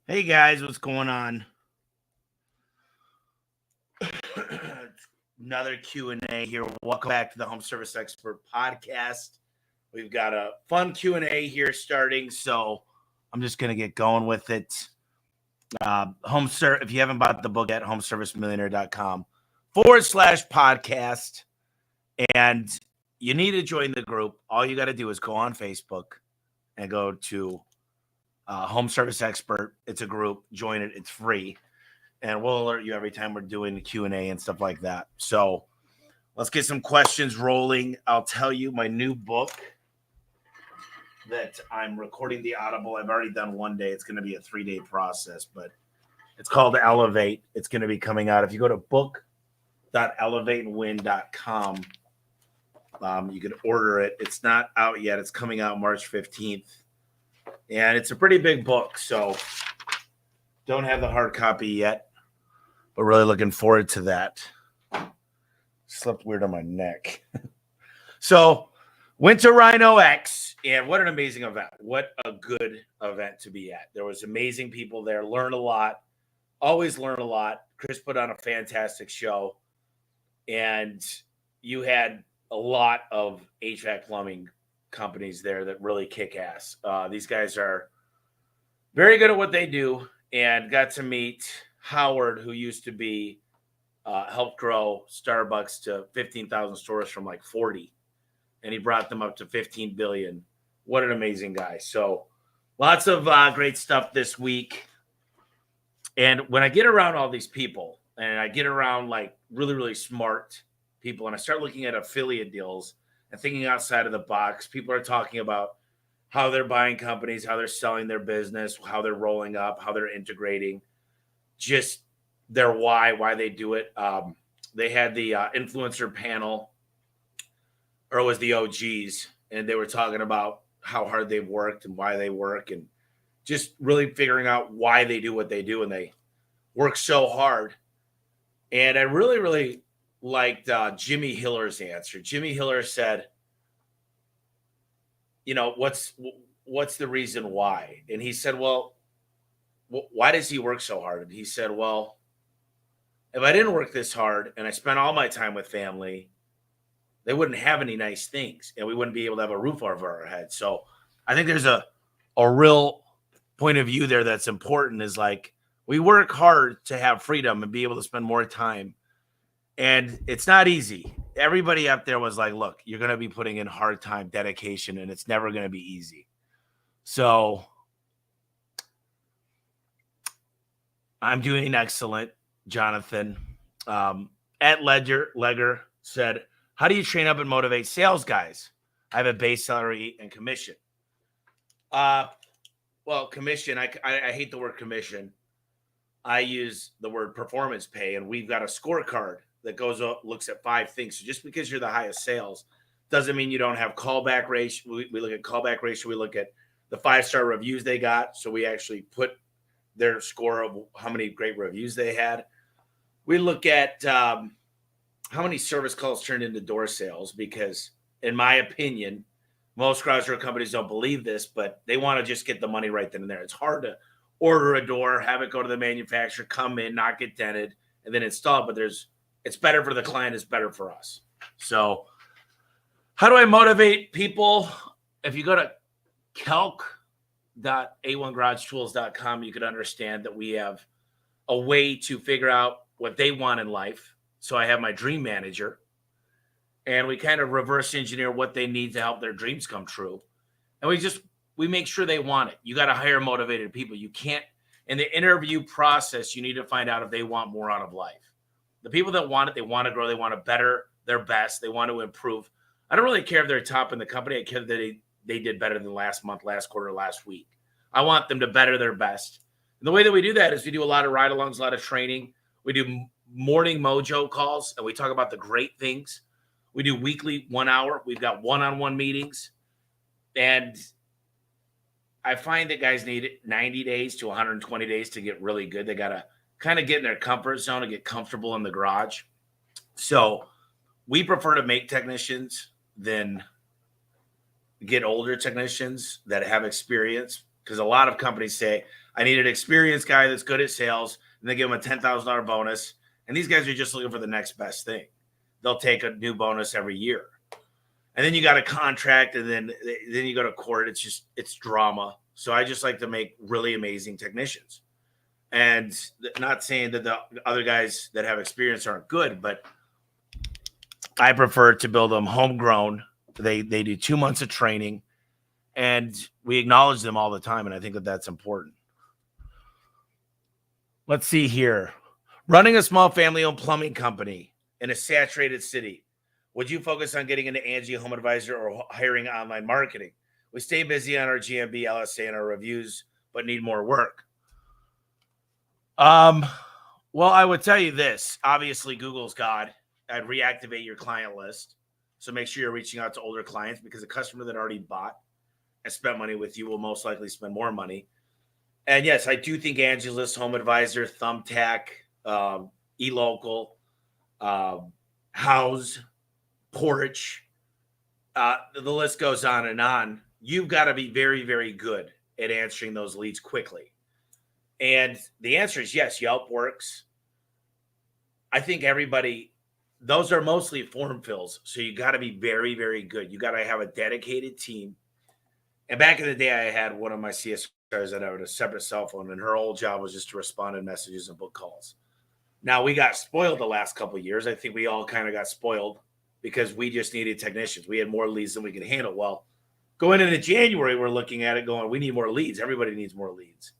Hey guys, what's going on? Another Q&A here. Welcome back to the Home Service Expert Podcast. We've got a fun Q&A here starting, so I'm just going to get going with it. If you haven't bought the book yet, homeservicemillionaire.com/podcast. And you need to join the group. All you got to do is go on Facebook and go to Home Service Expert. It's a group. Join it. It's free. And we'll alert you every time we're doing the Q&A and stuff like that. So let's get some questions rolling. I'll tell you my new book that I'm recording the Audible. I've already done one day. It's going to be a 3-day process, but it's called Elevate. It's going to be coming out. If you go to book.elevateandwin.com, you can order it. It's not out yet. It's coming out March 15th. And it's a pretty big book, so don't have the hard copy yet, but really looking forward to that. Slept weird on my neck. So went to Rhino X, and what an amazing event. What a good event to be at. There was amazing people there. Learned a lot. Always learn a lot. Chris put on a fantastic show, and you had a lot of HVAC plumbing companies there that really kick ass. These guys are very good at what they do, and got to meet Howard, who used to be helped grow Starbucks to 15,000 stores from like 40, and he brought them up to 15 billion. What an amazing guy. So lots of great stuff this week. And when I get around all these people, and I get around like really, really smart people, and I start looking at affiliate deals and thinking outside of the box, people are talking about how they're buying companies, how they're selling their business, how they're rolling up, how they're integrating, just their why they do it. They had the influencer panel, or it was the OGs, and they were talking about how hard they've worked and why they work, and just really figuring out why they do what they do, and they work so hard. And I really, really liked Jimmy Hiller's answer. Jimmy Hiller said, what's the reason why? And he said, well, why does he work so hard? And he said, well, if I didn't work this hard and I spent all my time with family, they wouldn't have any nice things, and we wouldn't be able to have a roof over our head. So I think there's a real point of view there that's important, is like, we work hard to have freedom and be able to spend more time. And it's not easy. Everybody out there was like, look, you're going to be putting in hard time, dedication, and it's never going to be easy. So I'm doing excellent, Jonathan. At Ledger said, how do you train up and motivate sales guys? I have a base salary and commission. Well, commission, I hate the word commission. I use the word performance pay, and we've got a scorecard that goes up, looks at 5 things. So just because you're the highest sales doesn't mean you don't have callback ratio. We look at callback ratio. We look at the 5-star reviews they got. So we actually put their score of how many great reviews they had. We look at how many service calls turned into door sales, because in my opinion, most garage door companies don't believe this, but they want to just get the money right then and there. It's hard to order a door, have it go to the manufacturer, come in, not get dented, and then install it. But it's better for the client, it's better for us. So how do I motivate people? If you go to calc.a1garagetools.com, you could understand that we have a way to figure out what they want in life. So I have my dream manager, and we kind of reverse engineer what they need to help their dreams come true. And we make sure they want it. You got to hire motivated people. You can't, in the interview process, you need to find out if they want more out of life. The people that want it, they want to grow, they want to better their best, they want to improve. I don't really care if they're top in the company. I care that they did better than last month, last quarter, last week. I want them to better their best. And the way that we do that is we do a lot of ride-alongs, a lot of training. We do morning mojo calls, and we talk about the great things. We do weekly 1 hour. We've got one-on-one meetings. And I find that guys need 90 days to 120 days to get really good. They got to kind of get in their comfort zone and get comfortable in the garage. So we prefer to make technicians than get older technicians that have experience. because a lot of companies say, I need an experienced guy that's good at sales, and they give them a $10,000 bonus. And these guys are just looking for the next best thing. They'll take a new bonus every year. And then you got a contract, and then you go to court. It's drama. So I just like to make really amazing technicians. And not saying that the other guys that have experience aren't good, but I prefer to build them homegrown. They do 2 months of training, and we acknowledge them all the time. And I think that that's important. Let's see here. Running a small family-owned plumbing company in a saturated city. Would you focus on getting into Angie Home Advisor or hiring online marketing? We stay busy on our GMB, LSA, and our reviews, but need more work. Well, I would tell you this. Obviously, Google's God. I'd reactivate your client list. So make sure you're reaching out to older clients, because a customer that already bought and spent money with you will most likely spend more money. And yes, I do think Angie's List, Home Advisor, Thumbtack, eLocal, House, Porch, the list goes on and on. You've got to be very, very good at answering those leads quickly. And the answer is yes, Yelp works. I think those are mostly form fills. So you got to be very, very good. You got to have a dedicated team. And back in the day, I had one of my CSRs that had a separate cell phone, and her old job was just to respond to messages and book calls. Now, we got spoiled the last couple of years. I think we all kind of got spoiled because we just needed technicians. We had more leads than we could handle. Well, going into January, we're looking at it going, we need more leads. Everybody needs more leads.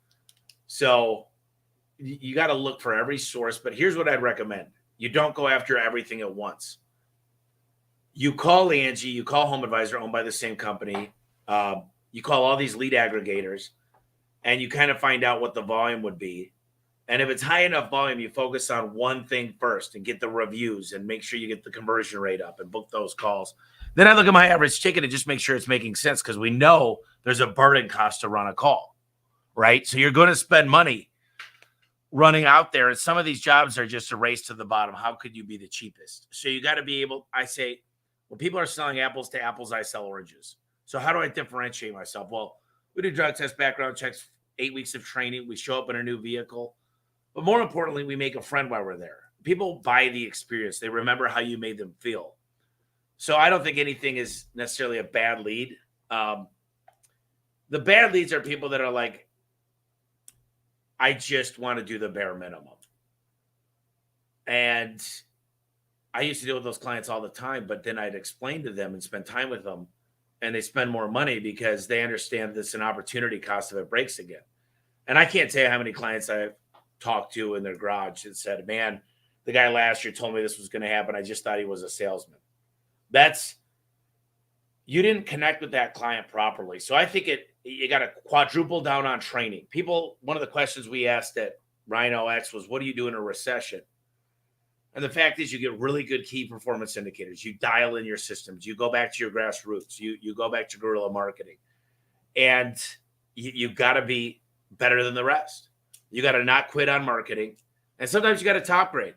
So you got to look for every source. But here's what I'd recommend. You don't go after everything at once. You call Angie, you call Home Advisor, owned by the same company. You call all these lead aggregators, and you kind of find out what the volume would be. And if it's high enough volume, you focus on one thing first and get the reviews and make sure you get the conversion rate up and book those calls. Then I look at my average ticket and just make sure it's making sense, because we know there's a burden cost to run a call, right? So you're going to spend money running out there. And some of these jobs are just a race to the bottom. How could you be the cheapest? So you got to be able, I say, when people are selling apples to apples, I sell oranges. So how do I differentiate myself? Well, we do drug test, background checks, 8 weeks of training. We show up in a new vehicle. But more importantly, we make a friend while we're there. People buy the experience. They remember how you made them feel. So I don't think anything is necessarily a bad lead. The bad leads are people that are like, I just want to do the bare minimum. And I used to deal with those clients all the time, but then I'd explain to them and spend time with them, and they spend more money because they understand this an opportunity cost if it breaks again. And I can't tell you how many clients I've talked to in their garage that said, man, the guy last year told me this was going to happen. I just thought he was a salesman. You didn't connect with that client properly. So I think you got to quadruple down on training. One of the questions we asked at Rhino X was, what do you do in a recession? And the fact is, you get really good key performance indicators. You dial in your systems. You go back to your grassroots. You go back to guerrilla marketing. And you got to be better than the rest. You got to not quit on marketing. And sometimes you got to top grade.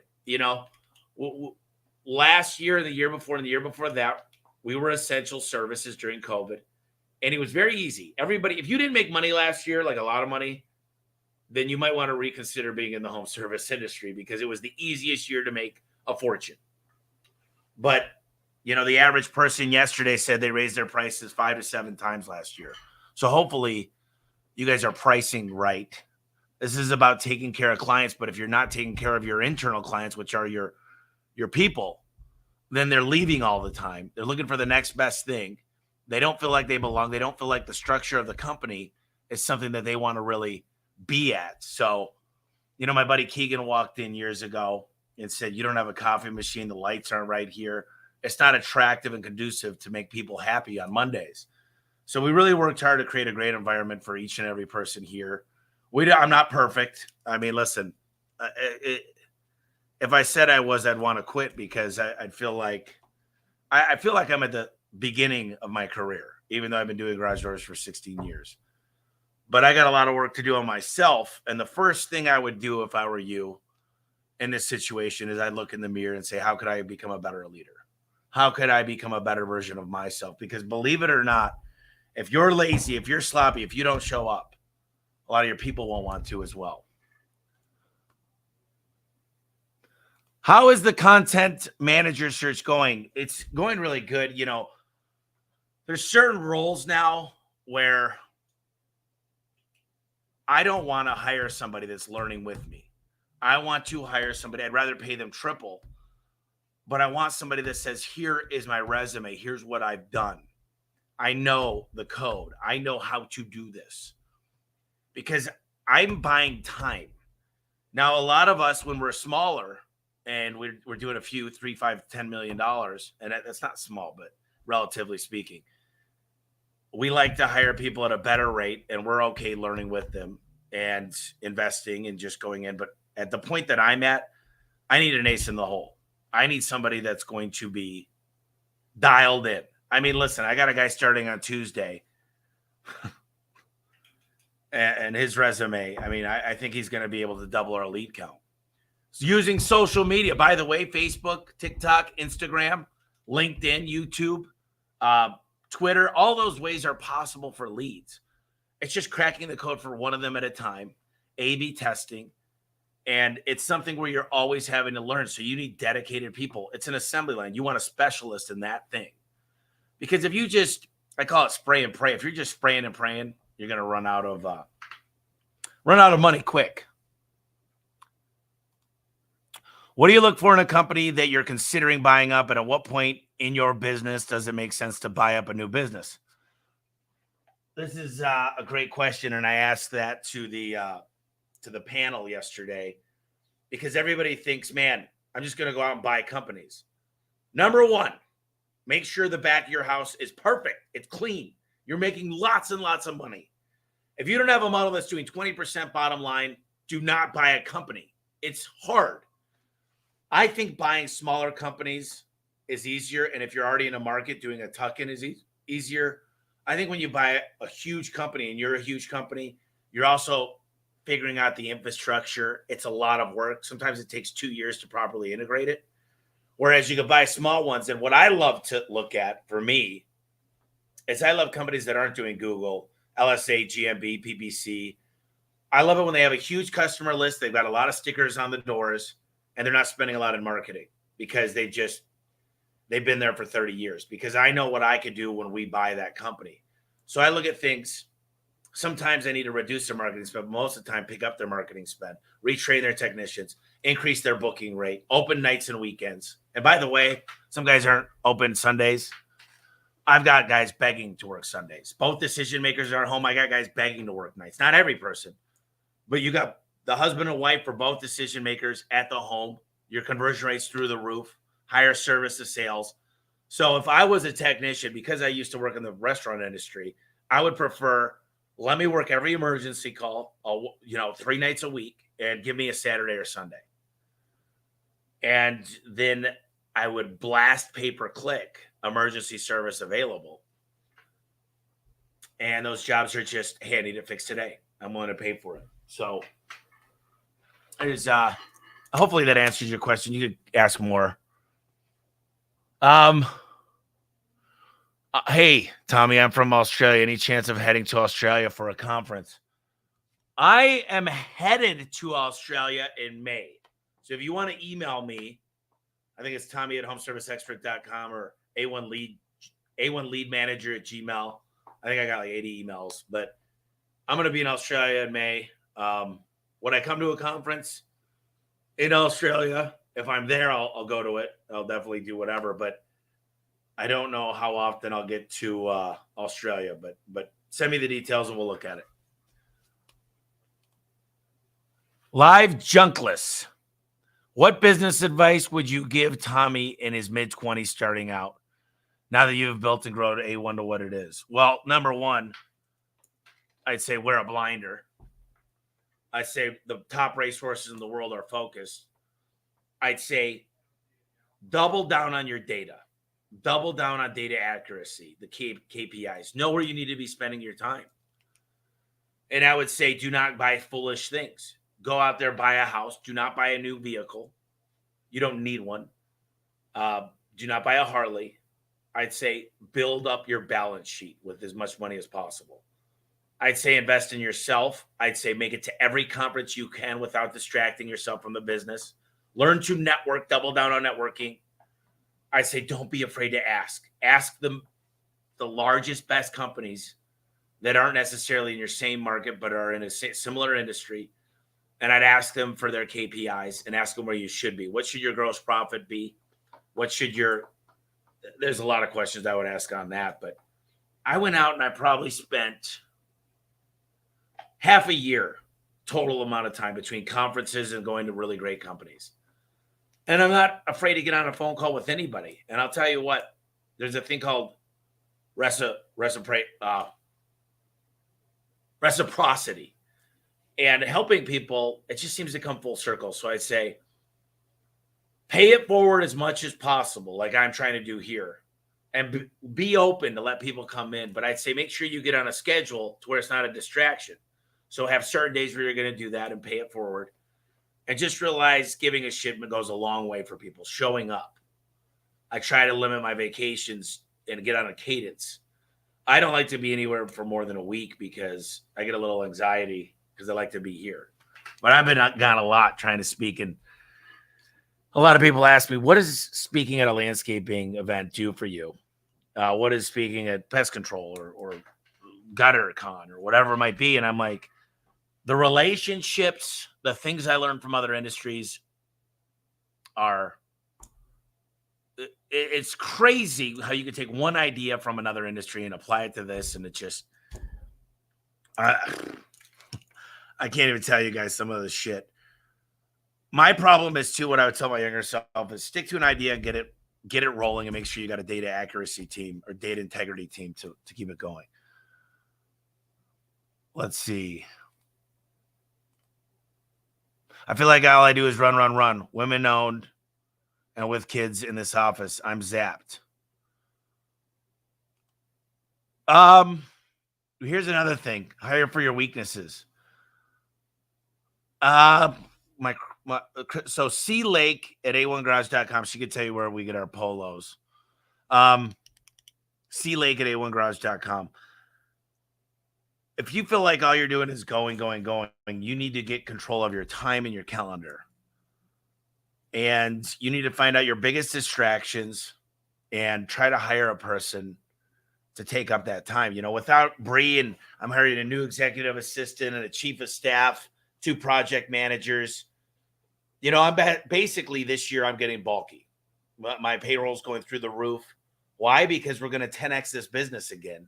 Last year, the year before, and the year before that, we were essential services during COVID. And it was very easy. Everybody, if you didn't make money last year, like a lot of money, then you might want to reconsider being in the home service industry, because it was the easiest year to make a fortune. But, the average person yesterday said they raised their prices 5 to 7 times last year. So hopefully you guys are pricing right. This is about taking care of clients. But if you're not taking care of your internal clients, which are your people, then they're leaving all the time. They're looking for the next best thing. They don't feel like they belong. They don't feel like the structure of the company is something that they want to really be at. So, my buddy Keegan walked in years ago and said, you don't have a coffee machine. The lights aren't right here. It's not attractive and conducive to make people happy on Mondays. So we really worked hard to create a great environment for each and every person here. I'm not perfect. I mean, listen, if I said I was, I'd want to quit, because I'd feel like I'm at the beginning of my career, even though I've been doing garage doors for 16 years. But I got a lot of work to do on myself. And the first thing I would do if I were you in this situation is I'd look in the mirror and say, how could I become a better leader? How could I become a better version of myself? Because believe it or not, if you're lazy, if you're sloppy, if you don't show up, a lot of your people won't want to as well. How is the content manager search going? It's going really good. You know, there's certain roles now where I don't want to hire somebody that's learning with me. I want to hire somebody. I'd rather pay them triple, but I want somebody that says, here is my resume. Here's what I've done. I know the code. I know how to do this because I'm buying time. Now, a lot of us, when we're smaller and we're doing a few, $3, $5, $10 million, and that's not small, but relatively speaking, we like to hire people at a better rate, and we're okay learning with them and investing and just going in. But at the point that I'm at, I need an ace in the hole. I need somebody that's going to be dialed in. I mean, listen, I got a guy starting on Tuesday and his resume, I mean, I think he's going to be able to double our lead count. So using social media, by the way, Facebook, TikTok, Instagram, LinkedIn, YouTube, Twitter, all those ways are possible for leads. It's just cracking the code for one of them at a time, A/B testing. And it's something where you're always having to learn. So you need dedicated people. It's an assembly line. You want a specialist in that thing. Because if you just, I call it spray and pray. If you're just spraying and praying, you're going to run out of money quick. What do you look for in a company that you're considering buying up? And at what point in your business does it make sense to buy up a new business? This is a great question. And I asked that to the panel yesterday because everybody thinks, man, I'm just going to go out and buy companies. Number one, make sure the back of your house is perfect. It's clean. You're making lots and lots of money. If you don't have a model that's doing 20% bottom line, do not buy a company. It's hard. I think buying smaller companies is easier. And if you're already in a market, doing a tuck-in is easier. I think when you buy a huge company and you're a huge company, you're also figuring out the infrastructure. It's a lot of work. Sometimes it takes 2 years to properly integrate it. Whereas you could buy small ones. And what I love to look at for me is I love companies that aren't doing Google, LSA, GMB, PPC. I love it when they have a huge customer list. They've got a lot of stickers on the doors and they're not spending a lot in marketing because they've been there for 30 years because I know what I could do when we buy that company. So I look at things. Sometimes they need to reduce their marketing spend, but most of the time pick up their marketing spend, retrain their technicians, increase their booking rate, open nights and weekends. And by the way, some guys aren't open Sundays. I've got guys begging to work Sundays. Both decision makers are at home. I got guys begging to work nights. Not every person, but you got the husband and wife for both decision makers at the home. Your conversion rate's through the roof, higher service to sales. So if I was a technician, because I used to work in the restaurant industry, I would prefer let me work every emergency call, 3 nights a week and give me a Saturday or Sunday. And then I would blast pay-per-click emergency service available. And those jobs are just, hey, I need it fixed today. I'm willing to pay for it. So there's hopefully that answers your question. You could ask more. Hey, Tommy, I'm from Australia. Any chance of heading to Australia for a conference? I am headed to Australia in May. So if you want to email me, I think it's tommy@homeserviceexpert.com or A1leadmanager@gmail. I think I got like 80 emails, but I'm going to be in Australia in May. When I come to a conference in Australia, if I'm there, I'll go to it. I'll definitely do whatever, but I don't know how often I'll get to Australia, but send me the details and we'll look at it. Live Junkless. What business advice would you give Tommy in his mid-20s starting out now that you've built and grown A1 to what it is? Well, number one, I'd say wear a blinder. I'd say the top racehorses in the world are focused. I'd say double down on your data. Double down on data accuracy, the KPIs. Know where you need to be spending your time. And I would say do not buy foolish things. Go out there, buy a house. Do not buy a new vehicle. You don't need one. Do not buy a Harley. I'd say build up your balance sheet with as much money as possible. I'd say invest in yourself. I'd say make it to every conference you can without distracting yourself from the business. Learn to network, double down on networking. I say don't be afraid to ask. Ask them the largest, best companies that aren't necessarily in your same market but are in a similar industry. And I'd ask them for their KPIs and ask them where you should be. What should your gross profit be? What should your – there's a lot of questions I would ask on that. But I went out and I probably spent half a year total amount of time between conferences and going to really great companies. And I'm not afraid to get on a phone call with anybody. And I'll tell you what, there's a thing called reciprocity. And helping people, it just seems to come full circle. So I say, pay it forward as much as possible, like I'm trying to do here. And be open to let people come in. But I'd say make sure you get on a schedule to where it's not a distraction. So have certain days where you're going to do that and pay it forward. And just realize giving a shipment goes a long way for people, showing up. I try to limit my vacations and get on a cadence. I don't like to be anywhere for more than a week because I get a little anxiety because I like to be here. But I've been gone a lot trying to speak. And a lot of people ask me, what does speaking at a landscaping event do for you? What is speaking at pest control or gutter con or whatever it might be? And I'm like, the relationships, the things I learned from other industries are, it's crazy how you can take one idea from another industry and apply it to this. And it just, I can't even tell you guys some of the shit. My problem is too, what I would tell my younger self is stick to an idea and get it rolling and make sure you got a data accuracy team or data integrity team to keep it going. Let's see. I feel like all I do is run. Women owned and with kids in this office. I'm zapped. Here's another thing. Hire for your weaknesses. So C Lake at a1garage.com. She could tell you where we get our polos. C Lake at a1garage.com. If you feel like all you're doing is going, you need to get control of your time and your calendar. And you need to find out your biggest distractions and try to hire a person to take up that time. You know, without Bree, and I'm hiring a new executive assistant and a chief of staff, 2 project managers. You know, I'm basically this year I'm getting bulky. My payroll's going through the roof. Why? Because we're going to 10x this business again.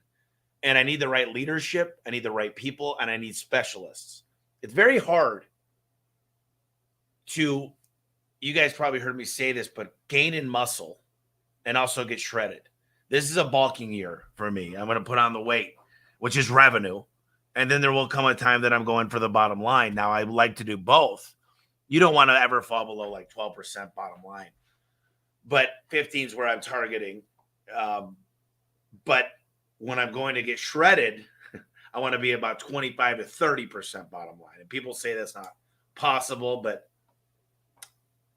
And I need the right leadership. I need the right people, and I need specialists. It's very hard to, you guys probably heard me say this, but gain in muscle and also get shredded. This is a bulking year for me. I'm going to put on the weight, which is revenue. And then there will come a time that I'm going for the bottom line. Now, I like to do both. You don't want to ever fall below like 12% bottom line. But 15 is where I'm targeting. But when I'm going to get shredded, I want to be about 25 to 30% bottom line. And people say that's not possible, but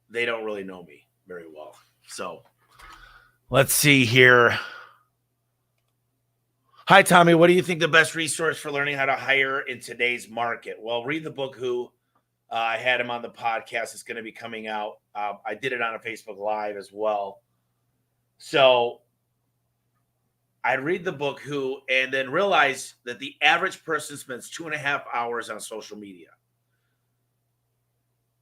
they don't really know me very well. So let's see here. Hi, Tommy. What do you think the best resource for learning how to hire in today's market? Well, read the book, Who. I had him on the podcast. It's going to be coming out. I did it on a Facebook Live as well. So I'd read the book, Who, and then realize that the average person spends 2.5 hours on social media.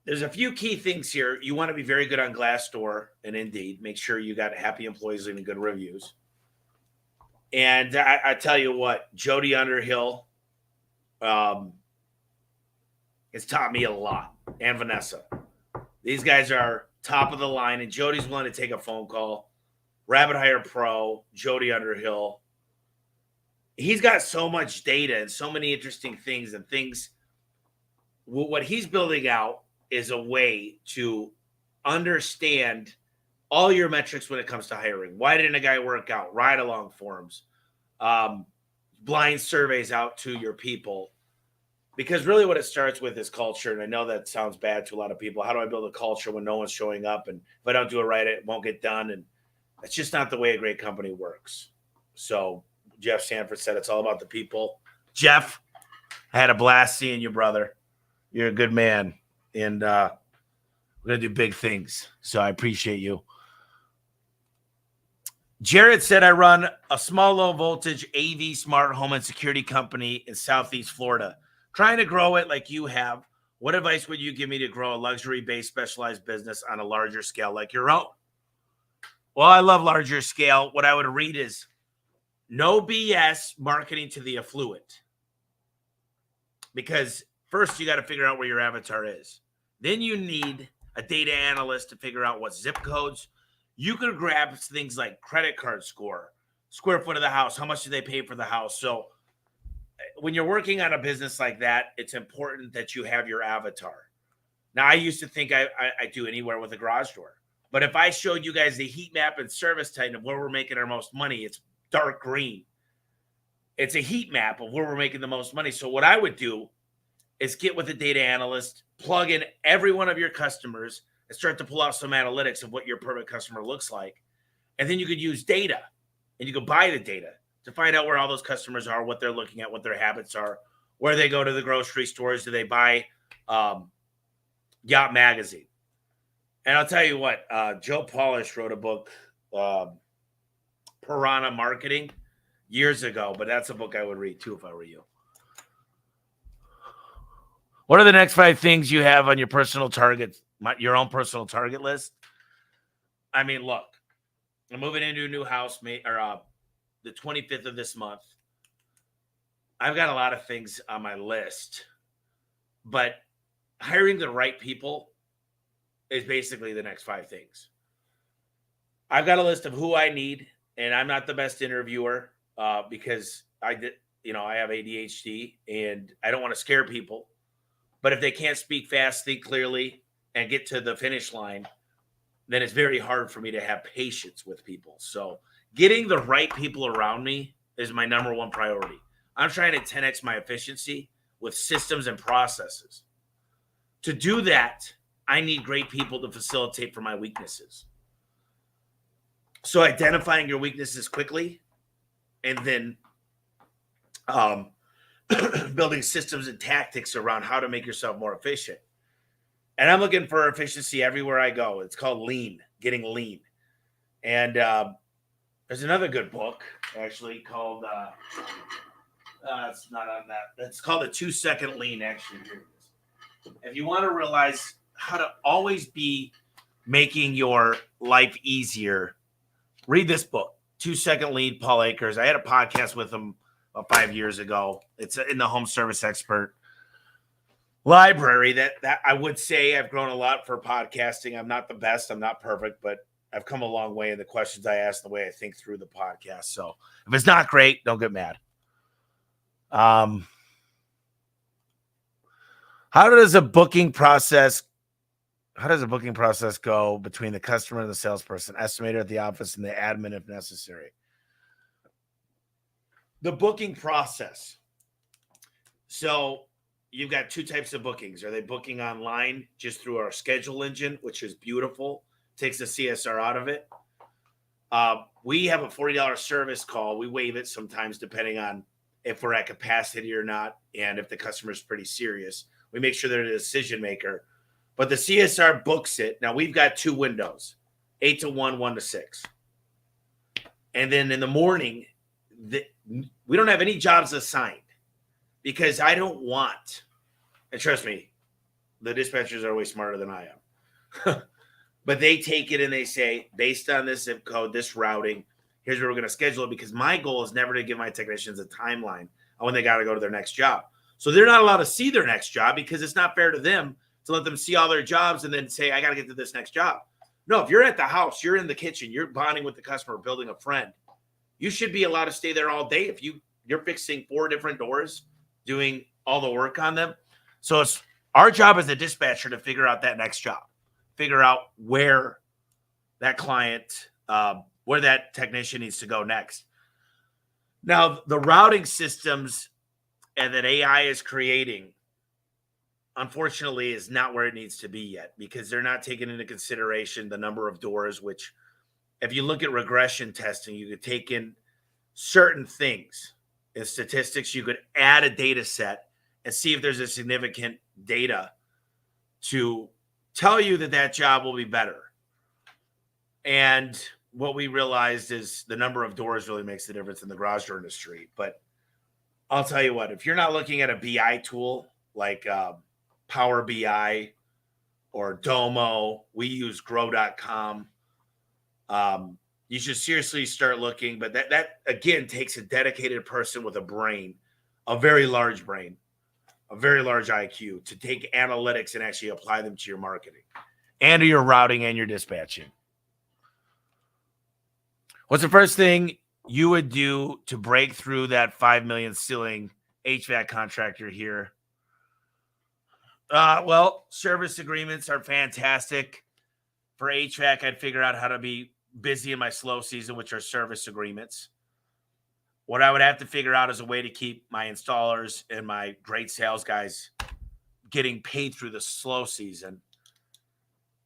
There's a few key things here. You want to be very good on Glassdoor and Indeed. Make sure you got happy employees leaving good reviews. And I tell you what, Jody Underhill has taught me a lot, and Vanessa. These guys are top of the line, and Jody's willing to take a phone call. Rabbit Hire Pro, Jody Underhill. He's got so much data and so many interesting things and things. What he's building out is a way to understand all your metrics when it comes to hiring. Why didn't a guy work out? Ride along forums, blind surveys out to your people. Because really what it starts with is culture. And I know that sounds bad to a lot of people. How do I build a culture when no one's showing up? And if I don't do it right, it won't get done. And that's just not the way a great company works. So Jeff Sanford said it's all about the people. Jeff, I had a blast seeing you, brother. You're a good man, and we're going to do big things, so I appreciate you. Jared said, I run a small low-voltage AV smart home and security company in Southeast Florida. Trying to grow it like you have. What advice would you give me to grow a luxury-based specialized business on a larger scale like your own? Well, I love larger scale. What I would read is no BS marketing to the affluent. Because first you got to figure out where your avatar is. Then you need a data analyst to figure out what zip codes. You could grab things like credit card score, square foot of the house, how much do they pay for the house. So when you're working on a business like that, it's important that you have your avatar. Now, I used to think I do anywhere with a garage door. But if I showed you guys the heat map and service type of where we're making our most money, it's dark green. It's a heat map of where we're making the most money. So what I would do is get with a data analyst, plug in every one of your customers, and start to pull out some analytics of what your perfect customer looks like. And then you could use data, and you could buy the data to find out where all those customers are, what they're looking at, what their habits are, where they go to the grocery stores, do they buy Yacht Magazine. And I'll tell you what, Joe Polish wrote a book, Piranha Marketing, years ago, but that's a book I would read too if I were you. What are the next 5 things you have on your personal target, your own personal target list? I mean, look, I'm moving into a new house, the 25th of this month. I've got a lot of things on my list, but hiring the right people is basically the next 5 things. I've got a list of who I need, and I'm not the best interviewer because I have ADHD and I don't want to scare people. But if they can't speak fast, think clearly, and get to the finish line, then it's very hard for me to have patience with people. So getting the right people around me is my number one priority. I'm trying to 10x my efficiency with systems and processes. To do that, I need great people to facilitate for my weaknesses. So identifying your weaknesses quickly and then building systems and tactics around how to make yourself more efficient. And I'm looking for efficiency everywhere I go. It's called lean, getting lean. And there's another good book actually called, it's not on that. It's called The 2-Second Lean, actually. If you want to realize how to always be making your life easier, read this book, 2-Second Lean, Paul Akers. I had a podcast with him about 5 years ago. It's in the Home Service Expert library that I would say I've grown a lot for podcasting. I'm not the best. I'm not perfect, but I've come a long way in the questions I ask, the way I think through the podcast. So if it's not great, don't get mad. How does a booking process go between the customer and the salesperson, estimator at the office, and the admin if necessary? The booking process. So you've got 2 types of bookings. Are they booking online just through our schedule engine, which is beautiful, takes the CSR out of it? We have a $40 service call. We waive it sometimes depending on if we're at capacity or not, and if the customer is pretty serious. We make sure they're the decision maker. But the CSR books it. Now, we've got 2 windows, 8 to 1, 1 to 6. And then in the morning, we don't have any jobs assigned because I don't want, and trust me, the dispatchers are way smarter than I am. But they take it and they say, based on this zip code, this routing, here's where we're going to schedule it, because my goal is never to give my technicians a timeline on when they got to go to their next job. So they're not allowed to see their next job because it's not fair to them to let them see all their jobs and then say, I got to get to this next job. No, if you're at the house, you're in the kitchen, you're bonding with the customer, building a friend, you should be allowed to stay there all day. If you're fixing 4 different doors, doing all the work on them. So it's our job as a dispatcher to figure out that next job, figure out where that client, where that technician needs to go next. Now, the routing systems and that AI is creating, unfortunately, is not where it needs to be yet, because they're not taking into consideration the number of doors, which if you look at regression testing, you could take in certain things. in statistics, you could add a data set and see if there's a significant data to tell you that that job will be better. And what we realized is the number of doors really makes the difference in the garage door industry. But I'll tell you what, if you're not looking at a BI tool like Power BI or Domo, we use grow.com. You should seriously start looking, but that again takes a dedicated person with a brain, a very large brain, a very large IQ to take analytics and actually apply them to your marketing and to your routing and your dispatching. What's the first thing you would do to break through that 5 million ceiling HVAC contractor here? Well, service agreements are fantastic. For HVAC, I'd figure out how to be busy in my slow season, which are service agreements. What I would have to figure out is a way to keep my installers and my great sales guys getting paid through the slow season.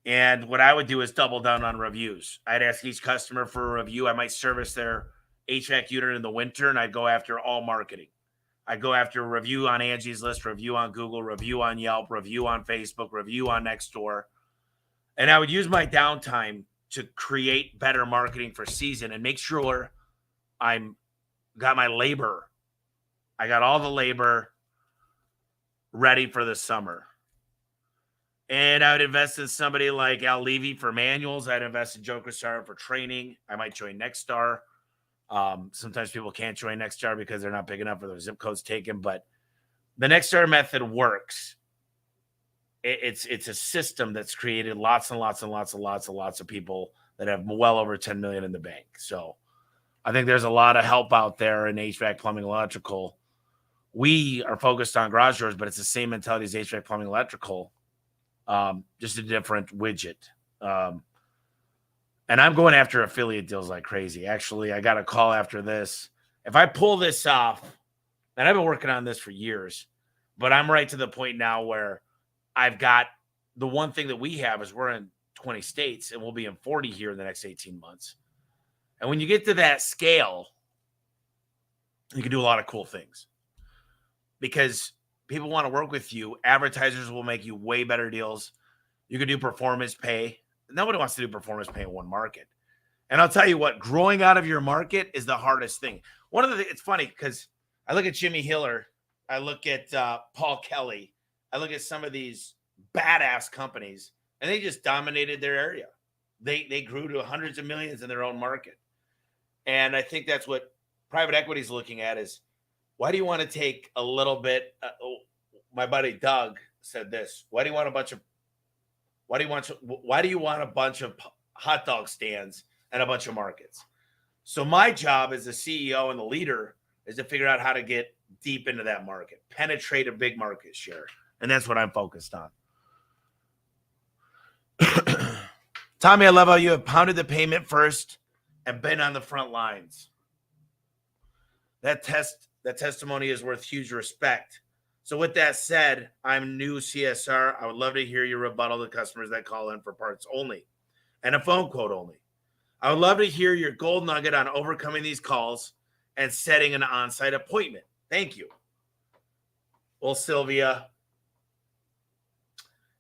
And what I would do is double down on reviews. I'd ask each customer for a review. I might service their HVAC unit in the winter, and I'd go after all marketing. I'd go after a review on Angie's List, review on Google, review on Yelp, review on Facebook, review on Nextdoor. And I would use my downtime to create better marketing for season and make sure I'm got my labor. I got all the labor ready for the summer. And I would invest in somebody like Al Levy for manuals. I'd invest in Joe Cristaro for training. I might join Nextstar. Sometimes people can't join Nextstar because they're not big enough for their zip codes taken, but the Nextstar method works. It's a system that's created lots and lots and lots and lots and lots of people that have well over 10 million in the bank. So I think there's a lot of help out there in HVAC, plumbing, electrical. We are focused on garage doors, but it's the same mentality as HVAC, plumbing, electrical. Just a different widget. And I'm going after affiliate deals like crazy. Actually, I got a call after this. If I pull this off, and I've been working on this for years, but I'm right to the point now where I've got the one thing that we have is we're in 20 states and we'll be in 40 here in the next 18 months. And when you get to that scale, you can do a lot of cool things because people want to work with you. Advertisers will make you way better deals. You can do performance pay. Nobody wants to do performance pay in one market. And I'll tell you what, growing out of your market is the hardest thing. One of the, it's funny because I look at Jimmy Hiller. I look at Paul Kelly. I look at some of these badass companies and they just dominated their area. They grew to hundreds of millions in their own market. And I think that's what private equity is looking at is, why do you want to take a little bit? My buddy Doug said this. Why do you want a bunch of hot dog stands and a bunch of markets? So my job as the CEO and the leader is to figure out how to get deep into that market, penetrate a big market share. And that's what I'm focused on. Tommy, I love how you have pounded the pavement first and been on the front lines. That testimony is worth huge respect. So with that said, I'm new CSR. I would love to hear your rebuttal to customers that call in for parts only and a phone quote only. I would love to hear your gold nugget on overcoming these calls and setting an on-site appointment. Thank you. Well, Sylvia,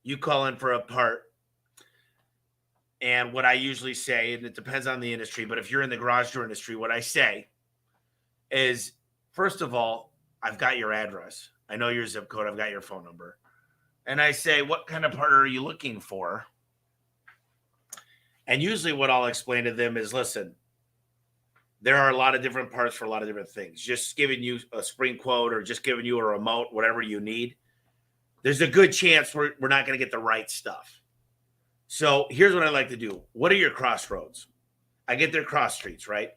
you call in for a part. And what I usually say, and it depends on the industry, but if you're in the garage door industry, what I say is, first of all, I've got your address. I know your zip code. I've got your phone number. And I say, what kind of part are you looking for? And usually what I'll explain to them is, listen, there are a lot of different parts for a lot of different things. Just giving you a spring quote or just giving you a remote, whatever you need, there's a good chance we're not going to get the right stuff. So here's what I like to do. What are your crossroads? I get their cross streets, right?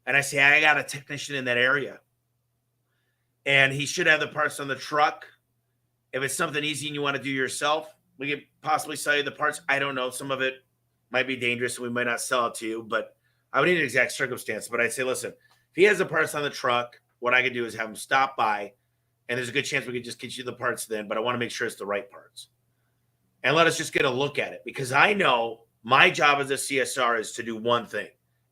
And I say, I got a technician in that area. And he should have the parts on the truck. If it's something easy and you want to do yourself, we could possibly sell you the parts. I don't know. Some of it might be dangerous and we might not sell it to you, but I would need an exact circumstance. But I'd say, listen, if he has the parts on the truck, what I could do is have him stop by, and there's a good chance we could just get you the parts then, but I want to make sure it's the right parts. And let us just get a look at it, because I know my job as a CSR is to do one thing: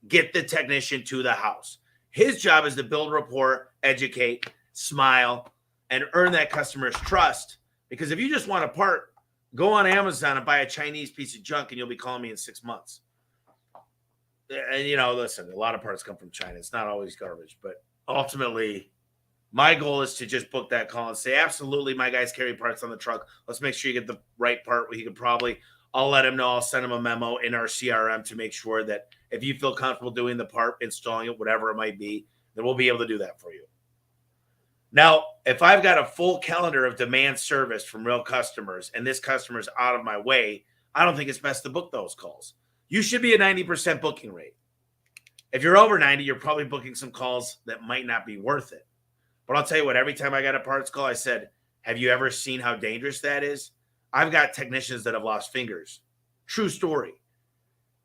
get the technician to the house. His job is to build rapport, educate, smile, and earn that customer's trust. Because if you just want a part, go on Amazon and buy a Chinese piece of junk and you'll be calling me in 6 months. And, listen, a lot of parts come from China. It's not always garbage. But ultimately, my goal is to just book that call and say, absolutely, my guys carry parts on the truck. Let's make sure you get the right part. I'll let him know. I'll send him a memo in our CRM to make sure that if you feel comfortable doing the part, installing it, whatever it might be, then we'll be able to do that for you. Now, if I've got a full calendar of demand service from real customers and this customer's out of my way, I don't think it's best to book those calls. You should be a 90% booking rate. If you're over 90, you're probably booking some calls that might not be worth it. But I'll tell you what, every time I got a parts call, I said, have you ever seen how dangerous that is? I've got technicians that have lost fingers. True story.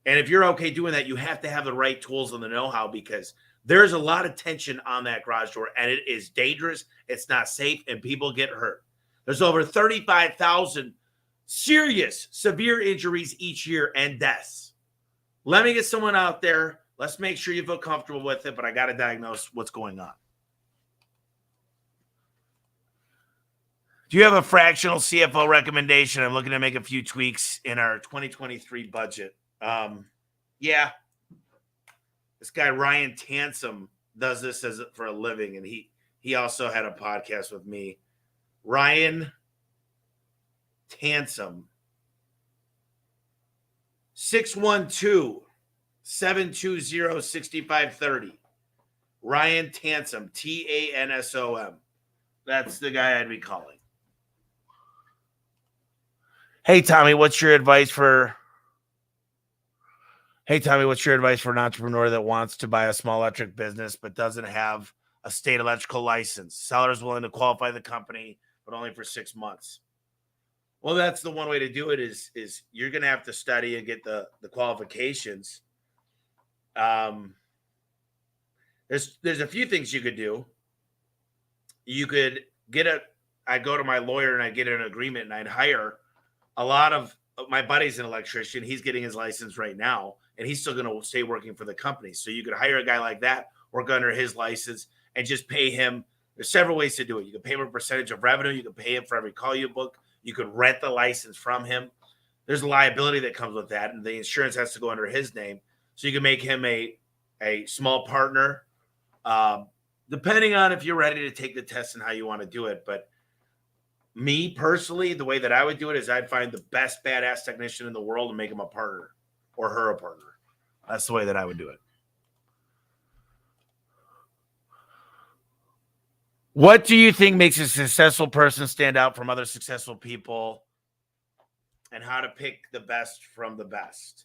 And if you're okay doing that, you have to have the right tools and the know-how, because there's a lot of tension on that garage door and it is dangerous. It's not safe and people get hurt. There's over 35,000 serious, severe injuries each year and deaths. Let me get someone out there. Let's make sure you feel comfortable with it, but I got to diagnose what's going on. Do you have a fractional CFO recommendation? I'm looking to make a few tweaks in our 2023 budget. Yeah. This guy, Ryan Tandem, does this for a living, and he also had a podcast with me. Ryan Tandem, 612-720-6530. Ryan Tandem, Tansom. That's the guy I'd be calling. Hey, Tommy, what's your advice for an entrepreneur that wants to buy a small electric business but doesn't have a state electrical license? Sellers willing to qualify the company, but only for 6 months. Well, that's the one way to do it is you're going to have to study and get the qualifications. There's a few things you could do. You could I'd go to my lawyer and I'd get an agreement and I'd hire a lot of my buddy's an electrician. He's getting his license right now, and he's still going to stay working for the company. So you could hire a guy like that, work under his license, and just pay him. There's several ways to do it. You can pay him a percentage of revenue. You can pay him for every call you book. You could rent the license from him. There's a liability that comes with that, and the insurance has to go under his name. So you can make him a small partner, depending on if you're ready to take the test and how you want to do it. But me personally, the way that I would do it is I'd find the best badass technician in the world and make him a partner or her a partner. That's the way that I would do it. What do you think makes a successful person stand out from other successful people, and how to pick the best from the best?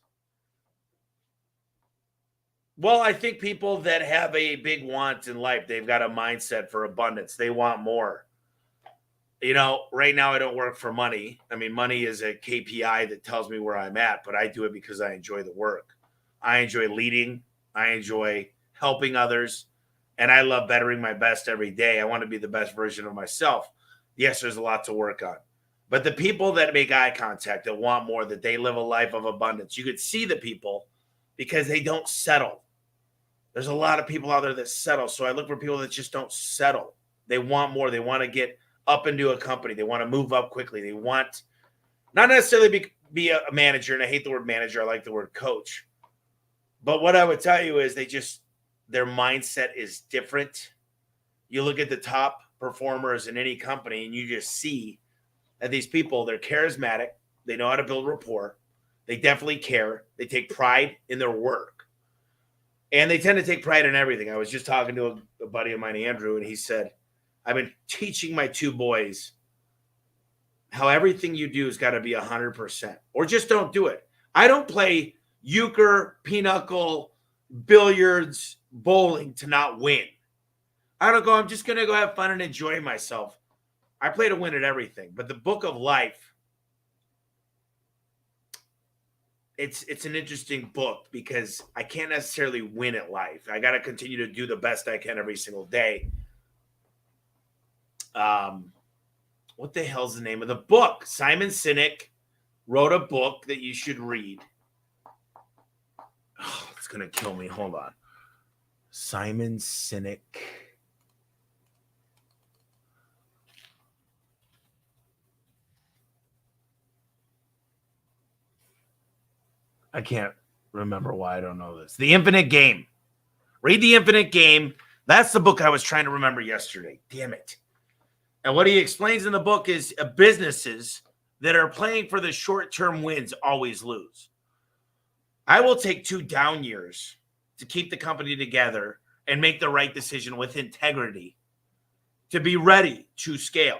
Well, I think people that have a big want in life, they've got a mindset for abundance. They want more. Right now I don't work for money. I mean, money is a KPI that tells me where I'm at, but I do it because I enjoy the work. I enjoy leading. I enjoy helping others, and I love bettering my best every day. I want to be the best version of myself. Yes, there's a lot to work on, but the people that make eye contact, that want more, that they live a life of abundance, you could see the people because they don't settle. There's a lot of people out there that settle. So I look for people that just don't settle. They want more. They want to get up into a company. They want to move up quickly. They want not necessarily be a manager. And I hate the word manager. I like the word coach. But what I would tell you is their mindset is different. You look at the top performers in any company and you just see that these people, they're charismatic. They know how to build rapport. They definitely care. They take pride in their work. And they tend to take pride in everything. I was just talking to a buddy of mine, Andrew, and he said, I've been teaching my two boys how everything you do has got to be 100%, or just don't do it. I don't play euchre, pinochle, billiards, bowling to not win. I don't go, I'm just going to go have fun and enjoy myself. I play to win at everything. But the book of life, it's an interesting book because I can't necessarily win at life. I got to continue to do the best I can every single day. What the hell's the name of the book? Simon Sinek wrote a book that you should read. Oh, it's going to kill me. Hold on. Simon Sinek. I can't remember why I don't know this. The Infinite Game. Read The Infinite Game. That's the book I was trying to remember yesterday. Damn it. And what he explains in the book is businesses that are playing for the short-term wins always lose. I will take 2 down years to keep the company together and make the right decision with integrity to be ready to scale.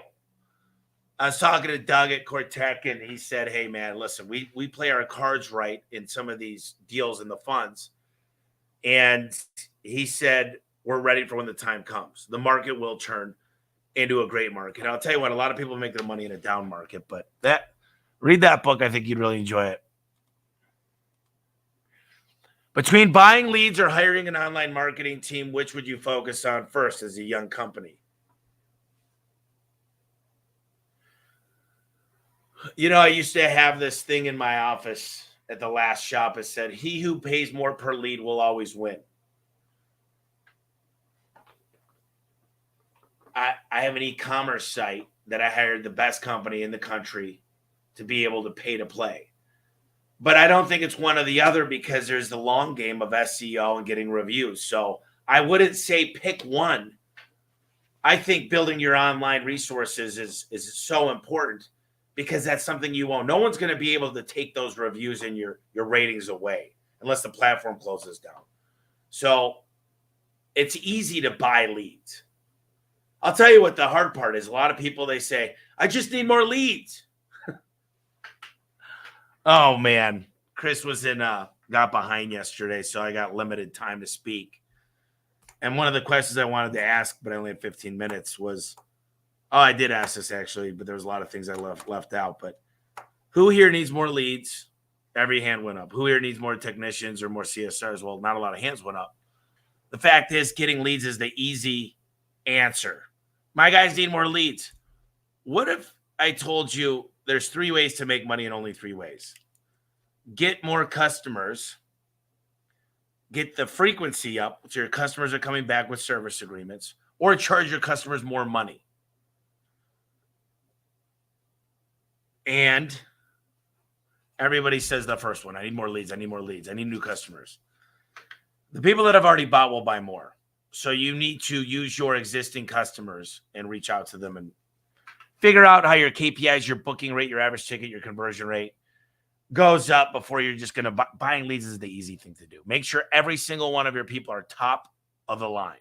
I was talking to Doug at Cortec, and he said, hey, man, listen, we play our cards right in some of these deals in the funds. And he said, we're ready for when the time comes. The market will turn into a great market. I'll tell you what, a lot of people make their money in a down market, but read that book. I think you'd really enjoy it. Between buying leads or hiring an online marketing team, which would you focus on first as a young company? You know, I used to have this thing in my office at the last shop that said, he who pays more per lead will always win. I have an e-commerce site that I hired the best company in the country to be able to pay to play. But I don't think it's one or the other because there's the long game of SEO and getting reviews. So I wouldn't say pick one. I think building your online resources is so important because that's something you own. No one's going to be able to take those reviews and your ratings away unless the platform closes down. So it's easy to buy leads. I'll tell you what the hard part is. A lot of people, they say, I just need more leads. Oh, man. Chris was got behind yesterday, so I got limited time to speak. And one of the questions I wanted to ask, but I only had 15 minutes, was, I did ask this actually, but there was a lot of things I left out. But who here needs more leads? Every hand went up. Who here needs more technicians or more CSRs? Well, not a lot of hands went up. The fact is, getting leads is the easy answer. My guys need more leads. What if I told you there's 3 ways to make money and only 3 ways? Get more customers, get the frequency up so your customers are coming back with service agreements, or charge your customers more money. And everybody says the first one. I need more leads. I need more leads. I need new customers. The people that have already bought will buy more. So you need to use your existing customers and reach out to them and figure out how your KPIs, your booking rate, your average ticket, your conversion rate goes up before you're just going to buying leads is the easy thing to do. Make sure every single one of your people are top of the line.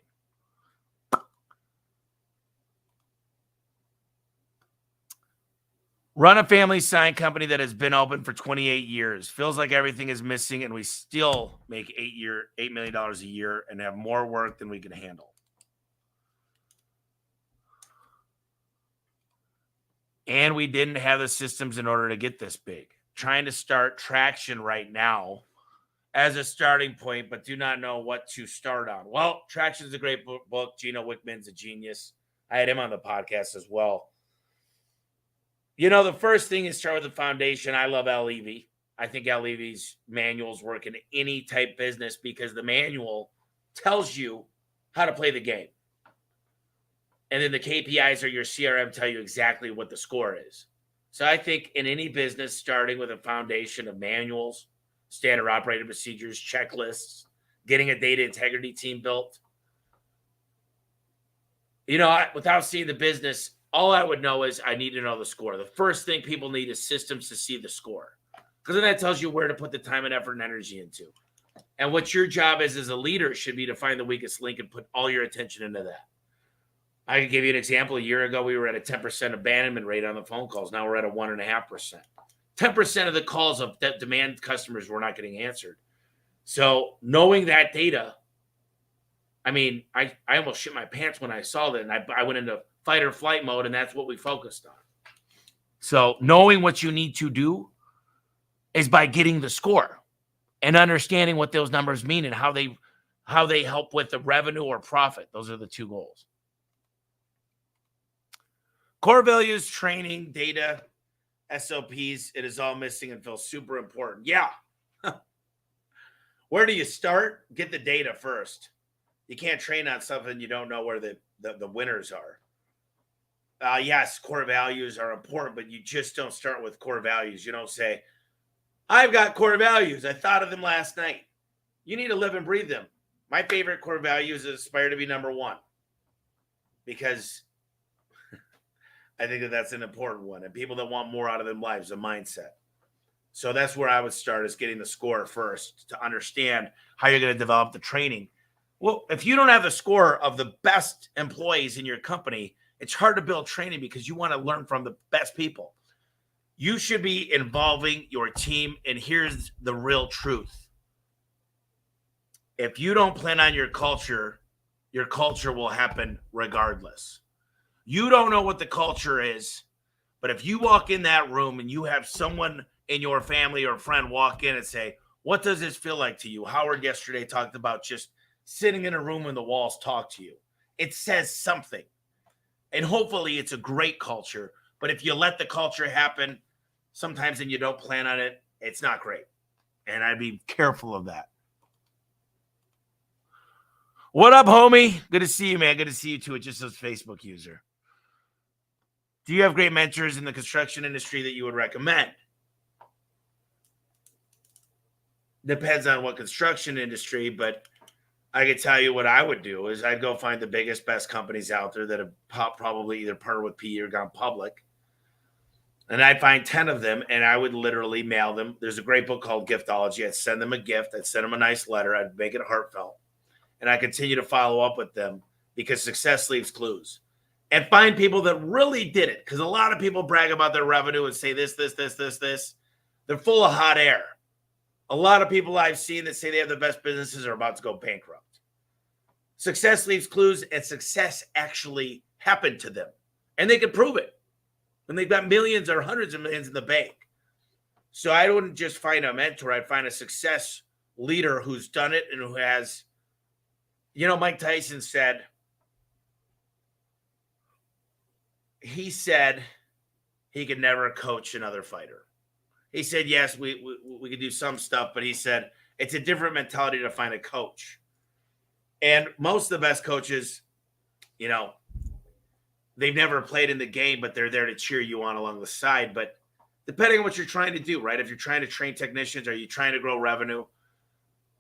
Run a family sign company that has been open for 28 years. Feels like everything is missing, and we still make $8 million a year and have more work than we can handle. And we didn't have the systems in order to get this big. Trying to start Traction right now as a starting point, but do not know what to start on. Well, Traction is a great book. Gino Wickman's a genius. I had him on the podcast as well. You know, the first thing is start with the foundation. I love Al Levy. I think Al Levy's manuals work in any type business because the manual tells you how to play the game. And then the KPIs or your CRM tell you exactly what the score is. So I think in any business, starting with a foundation of manuals, standard operating procedures, checklists, getting a data integrity team built. You know, without seeing the business, all I would know is I need to know the score. The first thing people need is systems to see the score. Because then that tells you where to put the time and effort and energy into. And what your job is as a leader should be to find the weakest link and put all your attention into that. I can give you an example. A year ago, we were at a 10% abandonment rate on the phone calls. Now we're at a 1.5%. 10% of the calls of demand customers were not getting answered. So knowing that data, I mean, I almost shit my pants when I saw that. And I went into fight or flight mode, and that's what we focused on. So knowing what you need to do is by getting the score and understanding what those numbers mean and how they help with the revenue or profit. Those are the 2 goals. Core values, training, data, SOPs, it is all missing and feels super important. Yeah. Where do you start? Get the data first. You can't train on something you don't know where the winners are. Yes, core values are important, but you just don't start with core values. You don't say, I've got core values. I thought of them last night. You need to live and breathe them. My favorite core value is aspire to be number one, because I think that that's an important one. And people that want more out of their lives, a mindset. So that's where I would start, is getting the score first to understand how you're going to develop the training. Well, if you don't have the score of the best employees in your company, it's hard to build training because you want to learn from the best people. You should be involving your team. And here's the real truth. If you don't plan on your culture will happen regardless. You don't know what the culture is, but if you walk in that room and you have someone in your family or friend walk in and say, what does this feel like to you? Howard yesterday talked about just sitting in a room and the walls talk to you. It says something. And hopefully it's a great culture. But if you let the culture happen sometimes and you don't plan on it, it's not great. And I'd be careful of that. What up, homie? Good to see you, man. Good to see you too. It just says Facebook user. Do you have great mentors in the construction industry that you would recommend? Depends on what construction industry, but I could tell you what I would do is I'd go find the biggest, best companies out there that have probably either partnered with PE or gone public. And I'd find 10 of them, and I would literally mail them. There's a great book called Giftology. I'd send them a gift. I'd send them a nice letter. I'd make it heartfelt. And I continue to follow up with them because success leaves clues. And find people that really did it, because a lot of people brag about their revenue and say this. They're full of hot air. A lot of people I've seen that say they have the best businesses are about to go bankrupt. Success leaves clues, and success actually happened to them. And they can prove it. And they've got millions or hundreds of millions in the bank. So I wouldn't just find a mentor. I'd find a success leader who's done it and who has, Mike Tyson said he could never coach another fighter. He said, yes, we could do some stuff, but he said it's a different mentality to find a coach. And most of the best coaches, they've never played in the game, but they're there to cheer you on along the side. But depending on what you're trying to do, right? If you're trying to train technicians, are you trying to grow revenue?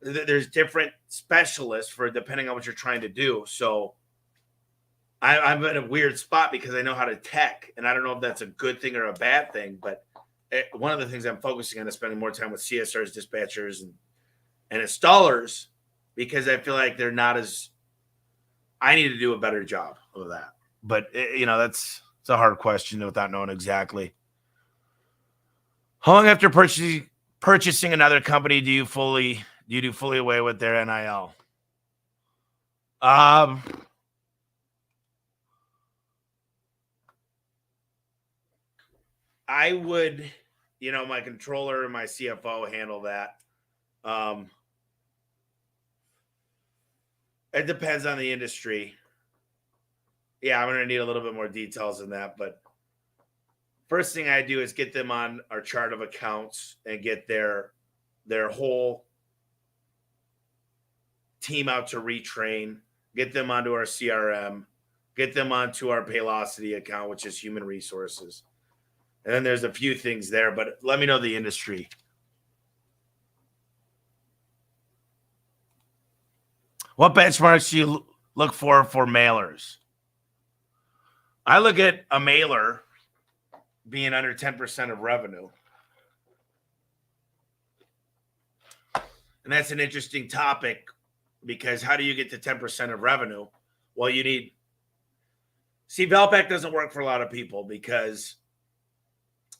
There's different specialists for depending on what you're trying to do. So I'm in a weird spot because I know how to tech, and I don't know if that's a good thing or a bad thing, but one of the things I'm focusing on is spending more time with CSRs, dispatchers, and installers, because I feel like they're not as – I need to do a better job of that. But, it's a hard question without knowing exactly. How long after purchasing another company do you do fully away with their NIL? I would, my controller and my CFO handle that. It depends on the industry. Yeah, I'm going to need a little bit more details than that. But first thing I do is get them on our chart of accounts and get their whole team out to retrain, get them onto our CRM, get them onto our Paylocity account, which is human resources. And then there's a few things there, but let me know the industry. What benchmarks do you look for mailers? I look at a mailer being under 10% of revenue. And that's an interesting topic, because how do you get to 10% of revenue? Well, Valpak doesn't work for a lot of people because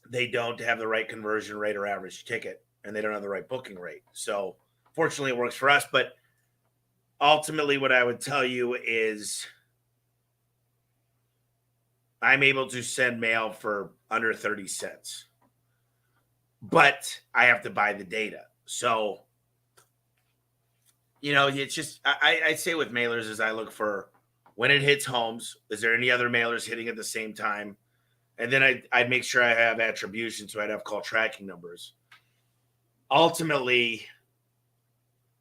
they don't have the right conversion rate or average ticket, and they don't have the right booking rate. So fortunately it works for us. But ultimately what I would tell you is I'm able to send mail for under 30 cents, but I have to buy the data. So, it's just, I say with mailers is I look for when it hits homes, is there any other mailers hitting at the same time? And then I'd make sure I have attribution, so I'd have call tracking numbers. Ultimately,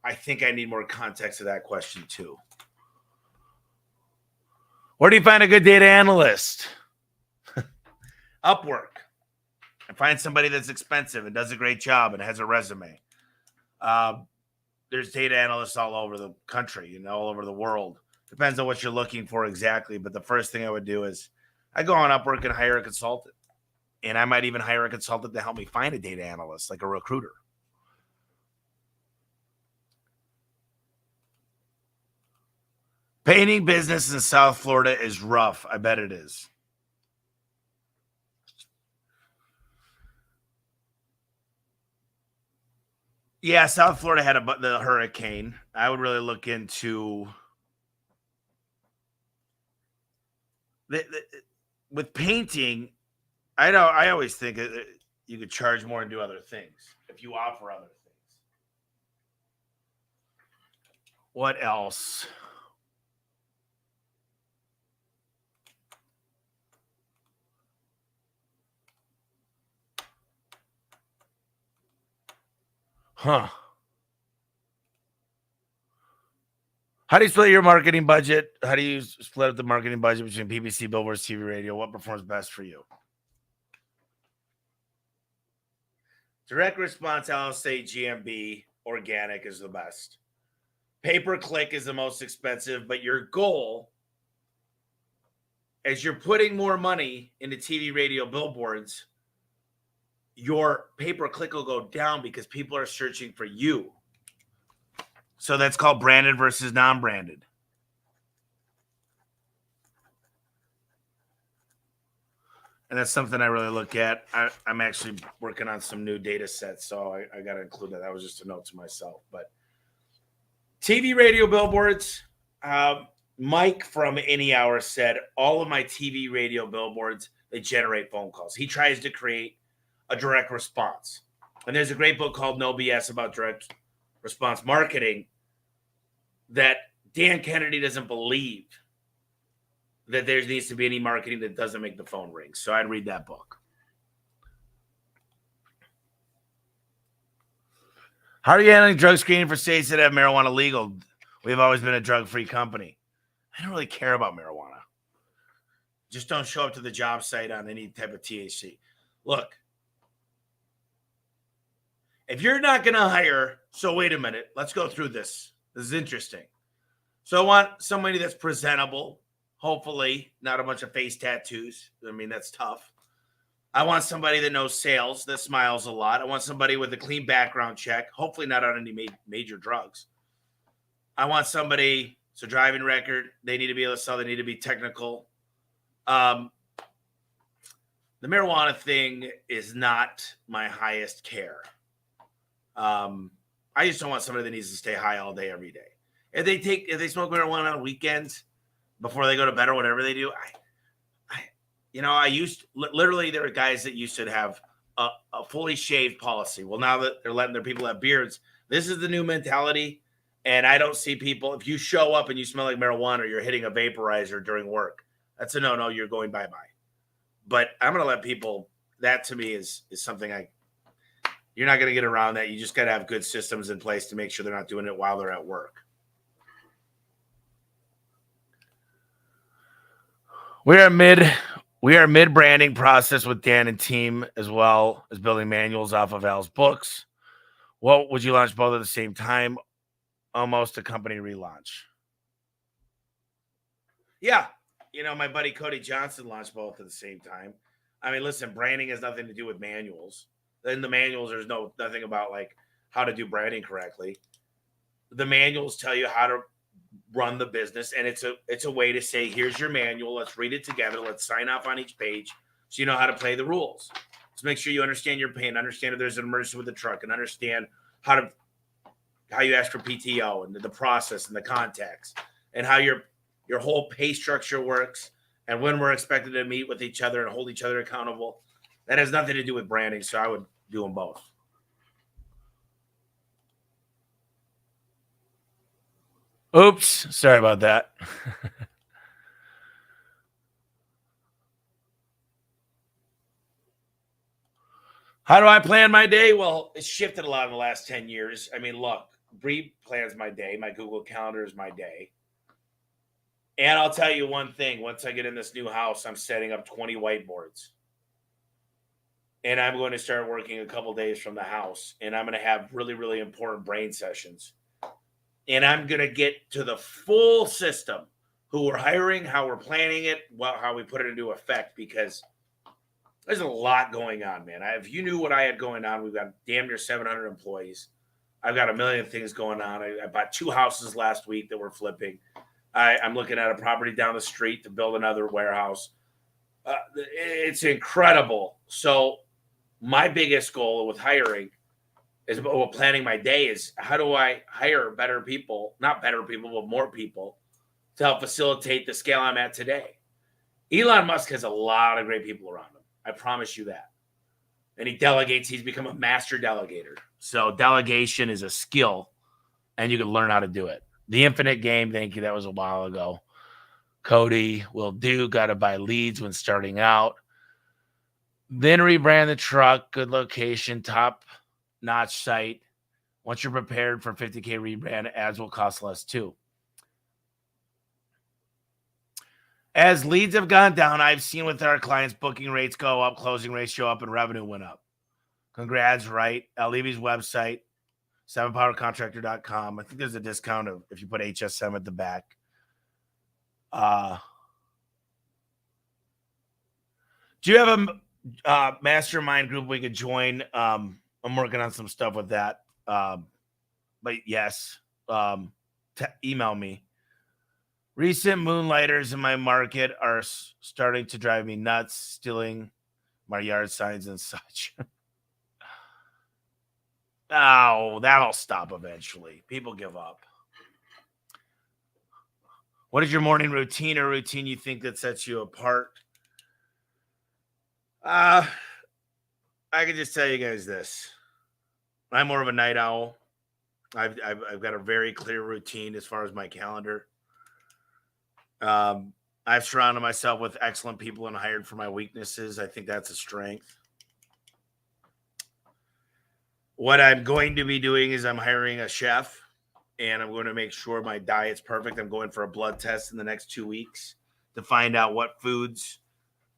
I think I need more context to that question too. Where do you find a good data analyst? Upwork. And find somebody that's expensive and does a great job and has a resume. There's data analysts all over the country and all over the world. Depends on what you're looking for exactly. But the first thing I would do is I go on Upwork and hire a consultant. And I might even hire a consultant to help me find a data analyst, like a recruiter. Painting business in South Florida is rough. I bet it is. Yeah, South Florida had the hurricane. I would really look into with painting. I always think you could charge more and do other things if you offer other things. What else? Huh. How do you split your marketing budget? How do you split up the marketing budget between PPC, billboards, TV, radio? What performs best for you? Direct response, I'll say GMB, organic is the best. Pay-per-click is the most expensive, but your goal, as you're putting more money into TV, radio, billboards, your pay-per-click will go down because people are searching for you. So that's called branded versus non-branded. And that's something I really look at. I'm actually working on some new data sets, so I got to include that. That was just a note to myself. But TV, radio, billboards, Mike from Any Hour said, all of my TV, radio, billboards, they generate phone calls. He tries to create a direct response. And there's a great book called No BS about direct response marketing that Dan Kennedy doesn't believe that there needs to be any marketing that doesn't make the phone ring. So I'd read that book. How are you handling drug screening for states that have marijuana legal? We've always been a drug-free company. I don't really care about marijuana. Just don't show up to the job site on any type of THC. Look, if you're not going to hire, so wait a minute, let's go through this. This is interesting. So I want somebody that's presentable, hopefully not a bunch of face tattoos. I mean, that's tough. I want somebody that knows sales, that smiles a lot. I want somebody with a clean background check, hopefully not on any major drugs. I want somebody, so driving record, they need to be able to sell, they need to be technical. The marijuana thing is not my highest care. I just don't want somebody that needs to stay high all day, every day. If they smoke marijuana on weekends before they go to bed or whatever they do, literally there are guys that used to have a fully shaved policy. Well, now that they're letting their people have beards, this is the new mentality. And I don't see people, if you show up and you smell like marijuana, you're hitting a vaporizer during work. That's a no-no. You're going bye-bye. But I'm going to let people, that to me is something you're not going to get around that. You just got to have good systems in place to make sure they're not doing it while they're at work. We are mid-branding process with Dan and team, as well as building manuals off of Al's books. What would you launch both at the same time? Almost a company relaunch. Yeah. My buddy Cody Johnson launched both at the same time. I mean, listen, branding has nothing to do with manuals. In the manuals, there's nothing about like how to do branding correctly. The manuals tell you how to run the business, and it's a way to say, here's your manual. Let's read it together. Let's sign off on each page so you know how to play the rules. Let's make sure you understand your pain, understand if there's an emergency with the truck, and understand how you ask for PTO and the process and the contacts and how your whole pay structure works and when we're expected to meet with each other and hold each other accountable. That has nothing to do with branding, so I would do them both. Oops, sorry about that. How do I plan my day? Well, it's shifted a lot in the last 10 years. I mean, look, Bree plans my day. My Google Calendar is my day. And I'll tell you one thing. Once I get in this new house, I'm setting up 20 whiteboards. And I'm going to start working a couple days from the house. And I'm going to have really, really important brain sessions. And I'm going to get to the full system, who we're hiring, how we're planning it, how we put it into effect, because there's a lot going on, man. If you knew what I had going on, we've got damn near 700 employees. I've got a million things going on. I bought 2 houses last week that we're flipping. I'm looking at a property down the street to build another warehouse. It's incredible. So my biggest goal with hiring is planning my day is how do I hire better people, not better people, but more people to help facilitate the scale I'm at today. Elon Musk has a lot of great people around him. I promise you that. And he delegates. He's become a master delegator. So delegation is a skill, and you can learn how to do it. The infinite game, thank you. That was a while ago. Cody will do. Got to buy leads when starting out. Then rebrand the truck. Good location. Top-notch site. Once you're prepared for 50K rebrand, ads will cost less too. As leads have gone down, I've seen with our clients, booking rates go up, closing rates show up, and revenue went up. Congrats, right? Levy's website, 7powercontractor.com. I think there's a discount if you put HSM at the back. Do you have a mastermind group we could join? I'm working on some stuff with that. But yes, email me. Recent moonlighters in my market are starting to drive me nuts, stealing my yard signs and such. Oh, that'll stop eventually. People give up. What is your morning routine or routine you think that sets you apart? I can just tell you guys this. I'm more of a night owl. I've got a very clear routine as far as my calendar. I've surrounded myself with excellent people and hired for my weaknesses. I think that's a strength. What I'm going to be doing is I'm hiring a chef, and I'm going to make sure my diet's perfect. I'm going for a blood test in the next 2 weeks to find out what foods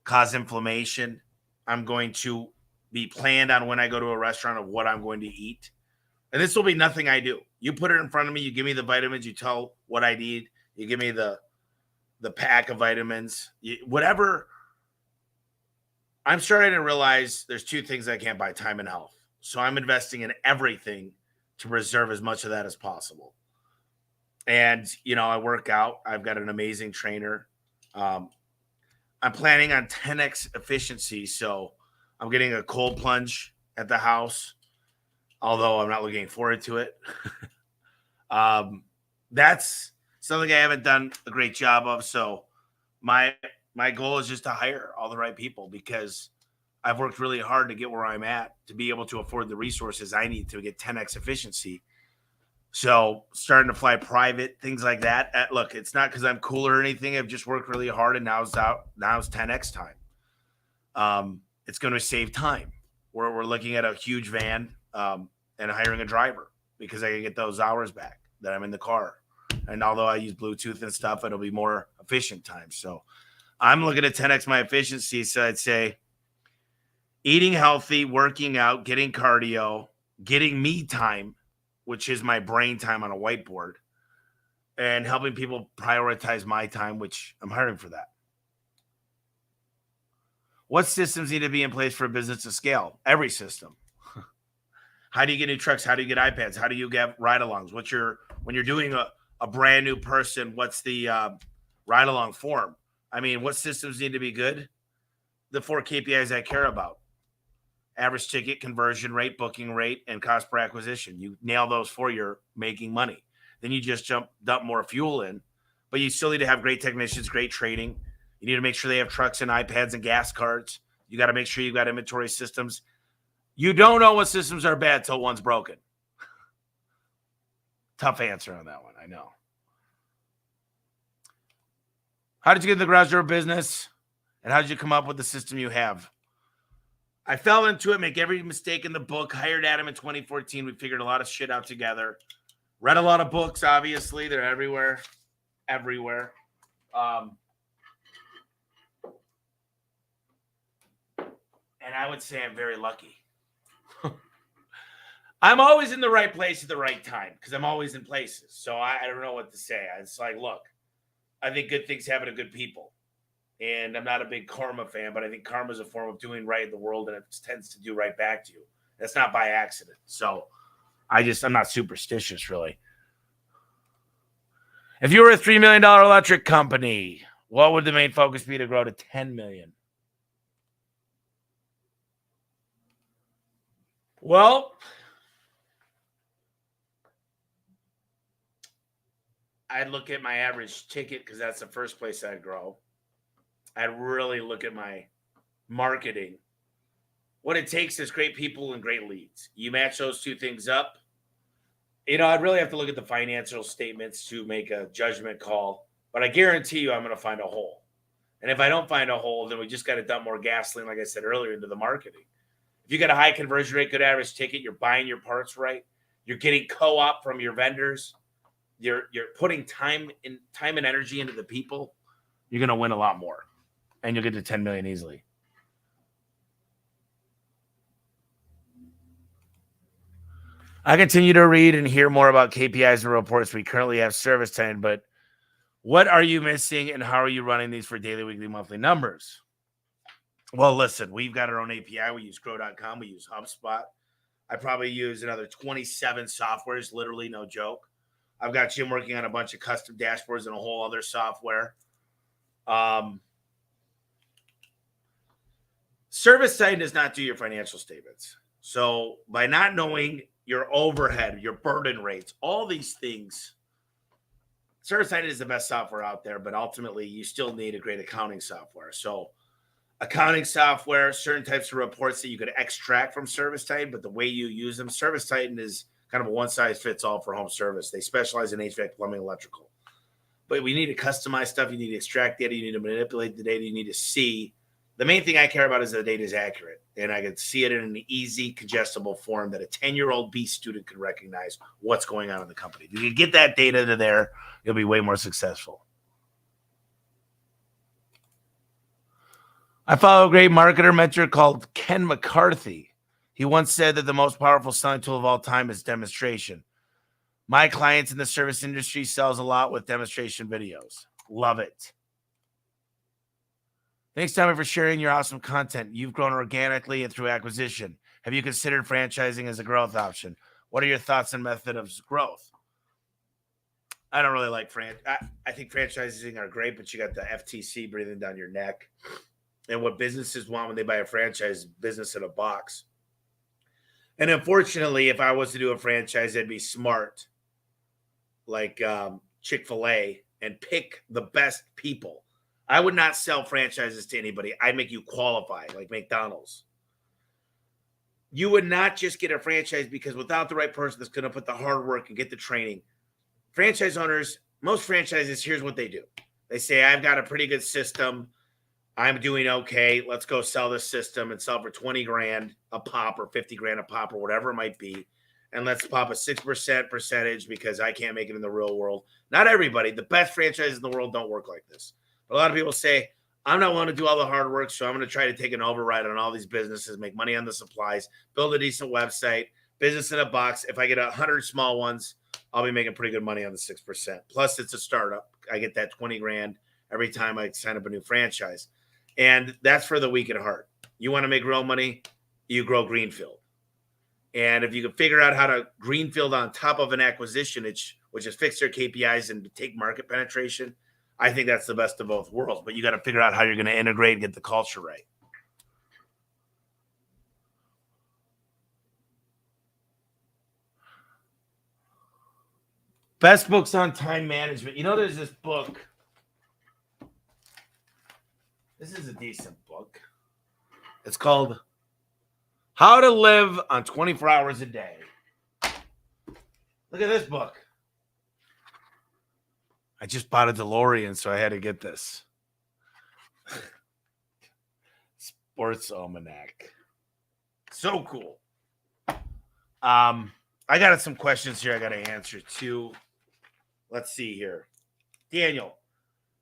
cause inflammation. I'm going to be planned on when I go to a restaurant of what I'm going to eat. And this will be nothing I do. You put it in front of me. You give me the vitamins. You tell what I need. You give me the pack of vitamins, whatever. I'm starting to realize there's 2 things I can't buy: time and health. So I'm investing in everything to preserve as much of that as possible. And, I work out. I've got an amazing trainer. I'm planning on 10x efficiency. So I'm getting a cold plunge at the house, although I'm not looking forward to it. That's something I haven't done a great job of. So my goal is just to hire all the right people, because I've worked really hard to get where I'm at to be able to afford the resources I need to get 10x efficiency. So starting to fly private, things like that. Look, it's not because I'm cool or anything. I've just worked really hard, and now it's 10x time. It's going to save time. We're looking at a huge van and hiring a driver, because I can get those hours back that I'm in the car. And although I use Bluetooth and stuff, it'll be more efficient time. So I'm looking at 10x my efficiency. So I'd say eating healthy, working out, getting cardio, getting me time, which is my brain time on a whiteboard, and helping people prioritize my time, which I'm hiring for that. What systems need to be in place for a business to scale? Every system. How do you get new trucks? How do you get iPads? How do you get ride-alongs? When you're doing a brand new person, what's the ride-along form? I mean, what systems need to be good? The 4 KPIs I care about: average ticket, conversion rate, booking rate, and cost per acquisition. You nail those 4, you're making money. Then you just dump more fuel in, but you still need to have great technicians, great training. You need to make sure they have trucks and iPads and gas cards. You got to make sure you've got inventory systems. You don't know what systems are bad till one's broken. Tough answer on that one, I know. How did you get in the garage door business? And how did you come up with the system you have? I fell into it, make every mistake in the book, hired Adam in 2014. We figured a lot of shit out together. Read a lot of books, obviously. They're everywhere. And I would say I'm very lucky. I'm always in the right place at the right time because I'm always in places. So I don't know what to say. It's like, look, I think good things happen to good people. And I'm not a big karma fan, but I think karma is a form of doing right in the world, and it tends to do right back to you. That's not by accident. So I'm not superstitious, really. If you were a $3 million electric company, what would the main focus be to grow to 10 million? Well, I'd look at my average ticket because that's the first place I'd grow. I'd really look at my marketing. What it takes is great people and great leads. You match those two things up. I'd really have to look at the financial statements to make a judgment call. But I guarantee you I'm going to find a hole. And if I don't find a hole, then we just got to dump more gasoline, like I said earlier, into the marketing. If you got a high conversion rate, good average ticket, you're buying your parts right, you're getting co-op from your vendors, you're putting time and energy into the people, you're going to win a lot more. And you'll get to 10 million easily. I continue to read and hear more about KPIs and reports. We currently have service time, but what are you missing and how are you running these for daily, weekly, monthly numbers? Well, listen, we've got our own API. We use Grow.com. We use HubSpot. I probably use another 27 softwares, literally, no joke. I've got Jim working on a bunch of custom dashboards and a whole other software. Service side does not do your financial statements. So by not knowing your overhead, your burden rates, all these things, service side is the best software out there, but ultimately you still need a great accounting software. So accounting software, certain types of reports that you could extract from ServiceTitan, but the way you use them, ServiceTitan is kind of a one-size-fits-all for home service. They specialize in HVAC, plumbing, electrical. But we need to customize stuff. You need to extract data. You need to manipulate the data. You need to see. The main thing I care about is that the data is accurate, and I can see it in an easy, digestible form that a 10-year-old B student could recognize what's going on in the company. If you get that data to there, you'll be way more successful. I follow a great marketer mentor called Ken McCarthy. He once said that the most powerful selling tool of all time is demonstration. My clients in the service industry sells a lot with demonstration videos. Love it. Thanks, Tommy, for sharing your awesome content. You've grown organically and through acquisition. Have you considered franchising as a growth option? What are your thoughts and method of growth? I don't really like I think franchising are great, but you got the FTC breathing down your neck. And what businesses want when they buy a franchise, business in a box. And unfortunately, if I was to do a franchise, I'd be smart, like Chick-fil-A, and pick the best people. I would not sell franchises to anybody. I'd make you qualify, like McDonald's. You would not just get a franchise because without the right person that's going to put the hard work and get the training. Franchise owners, most franchises, here's what they do. They say, I've got a pretty good system. I'm doing okay. Let's go sell this system and sell for 20 grand a pop or 50 grand a pop or whatever it might be. And let's pop a 6% percentage because I can't make it in the real world. Not everybody. The best franchises in the world don't work like this. A lot of people say, I'm not willing to do all the hard work, so I'm going to try to take an override on all these businesses, make money on the supplies, build a decent website, business in a box. If I get 100 small ones, I'll be making pretty good money on the 6%. Plus, it's a startup. I get that 20 grand every time I sign up a new franchise. And that's for the weak at heart. You want to make real money, you grow greenfield. And if you can figure out how to greenfield on top of an acquisition, which is fix their KPIs and take market penetration, I think that's the best of both worlds. But you got to figure out how you're going to integrate and get the culture right. Best books on time management. There's this book. This is a decent book. It's called How to Live on 24 Hours a Day. Look at this book. I just bought a DeLorean, so I had to get this. Sports Almanac. So cool. I got some questions here I got to answer too. Let's see here. Daniel,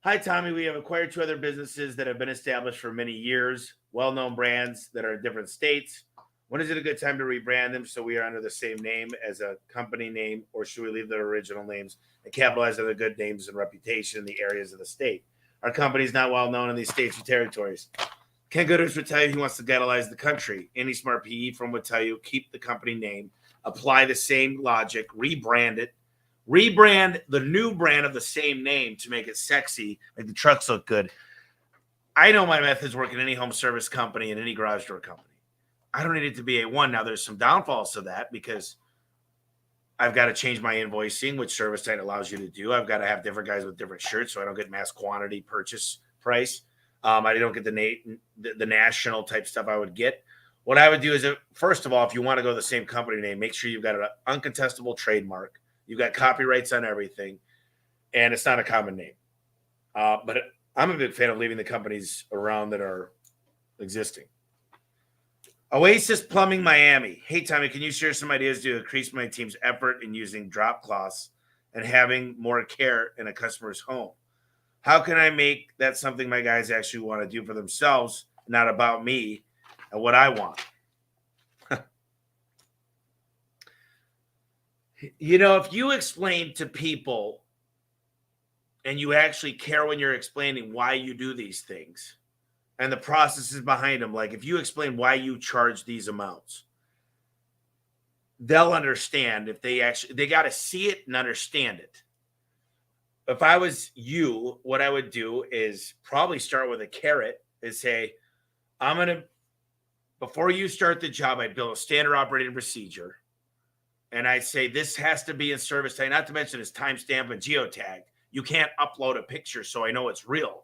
Hi, Tommy. We have acquired 2 other businesses that have been established for many years, well-known brands that are in different states. When is it a good time to rebrand them so we are under the same name as a company name, or should we leave their original names and capitalize on their good names and reputation in the areas of the state? Our company is not well known in these states or territories. Ken Gooders would tell you he wants to catalyze the country. Any smart PE firm would tell you keep the company name, apply the same logic, rebrand it, rebrand the new brand of the same name to make it sexy, make the trucks look good. I know my methods work in any home service company and any garage door company. I don't need it to be A1. Now, there's some downfalls to that because I've got to change my invoicing, which ServiceTitan allows you to do. I've got to have different guys with different shirts so I don't get mass quantity purchase price. I don't get the national type stuff I would get. What I would do is, first of all, if you want to go the same company name, make sure you've got an uncontestable trademark. You've got copyrights on everything, and it's not a common name. But I'm a big fan of leaving the companies around that are existing. Oasis Plumbing Miami. Hey, Tommy, can you share some ideas to increase my team's effort in using drop cloths and having more care in a customer's home? How can I make that something my guys actually want to do for themselves, not about me and what I want? If you explain to people and you actually care when you're explaining why you do these things and the processes behind them, like if you explain why you charge these amounts, they'll understand. If they got to see it and understand it. If I was you, what I would do is probably start with a carrot and say, before you start the job, I'd build a standard operating procedure. And I say, this has to be in ServiceTitan, not to mention it's timestamp and geotag. You can't upload a picture so I know it's real.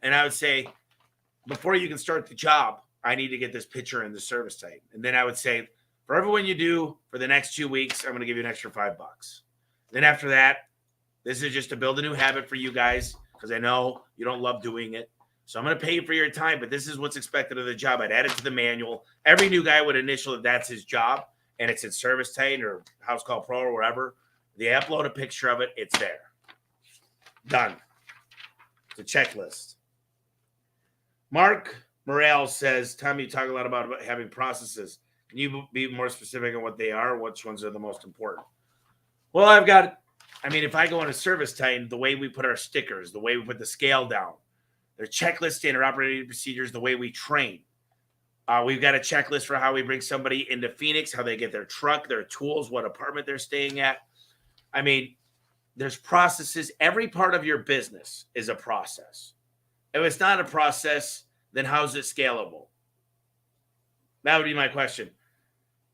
And I would say, before you can start the job, I need to get this picture in the ServiceTitan. And then I would say, for everyone you do for the next 2 weeks, I'm going to give you an extra $5. Then after that, this is just to build a new habit for you guys because I know you don't love doing it. So I'm going to pay you for your time, but this is what's expected of the job. I'd add it to the manual. Every new guy would initial that that's his job. And it's in ServiceTitan or House Call Pro or wherever. They upload a picture of it. It's there. Done. It's a checklist. Mark Morale says, Tommy, you talk a lot about having processes. Can you be more specific on what they are? Which ones are the most important? Well, if I go into ServiceTitan, the way we put our stickers, the way we put the scale down, their checklist, standard operating procedures, the way we train. We've got a checklist for how we bring somebody into Phoenix, how they get their truck, their tools, what apartment they're staying at. There's processes. Every part of your business is a process. If it's not a process, then how's it scalable? That would be my question.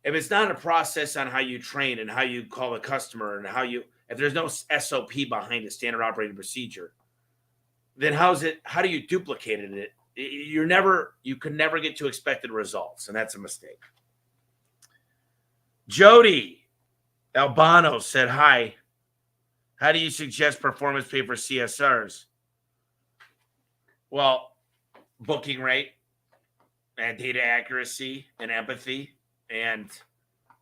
If it's not a process on how you train and how you call a customer and if there's no SOP behind a standard operating procedure, then how do you duplicate it? You can never get to expected results, and that's a mistake. Jody Albano said, hi. How do you suggest performance pay for CSRs? Well, booking rate and data accuracy and empathy. And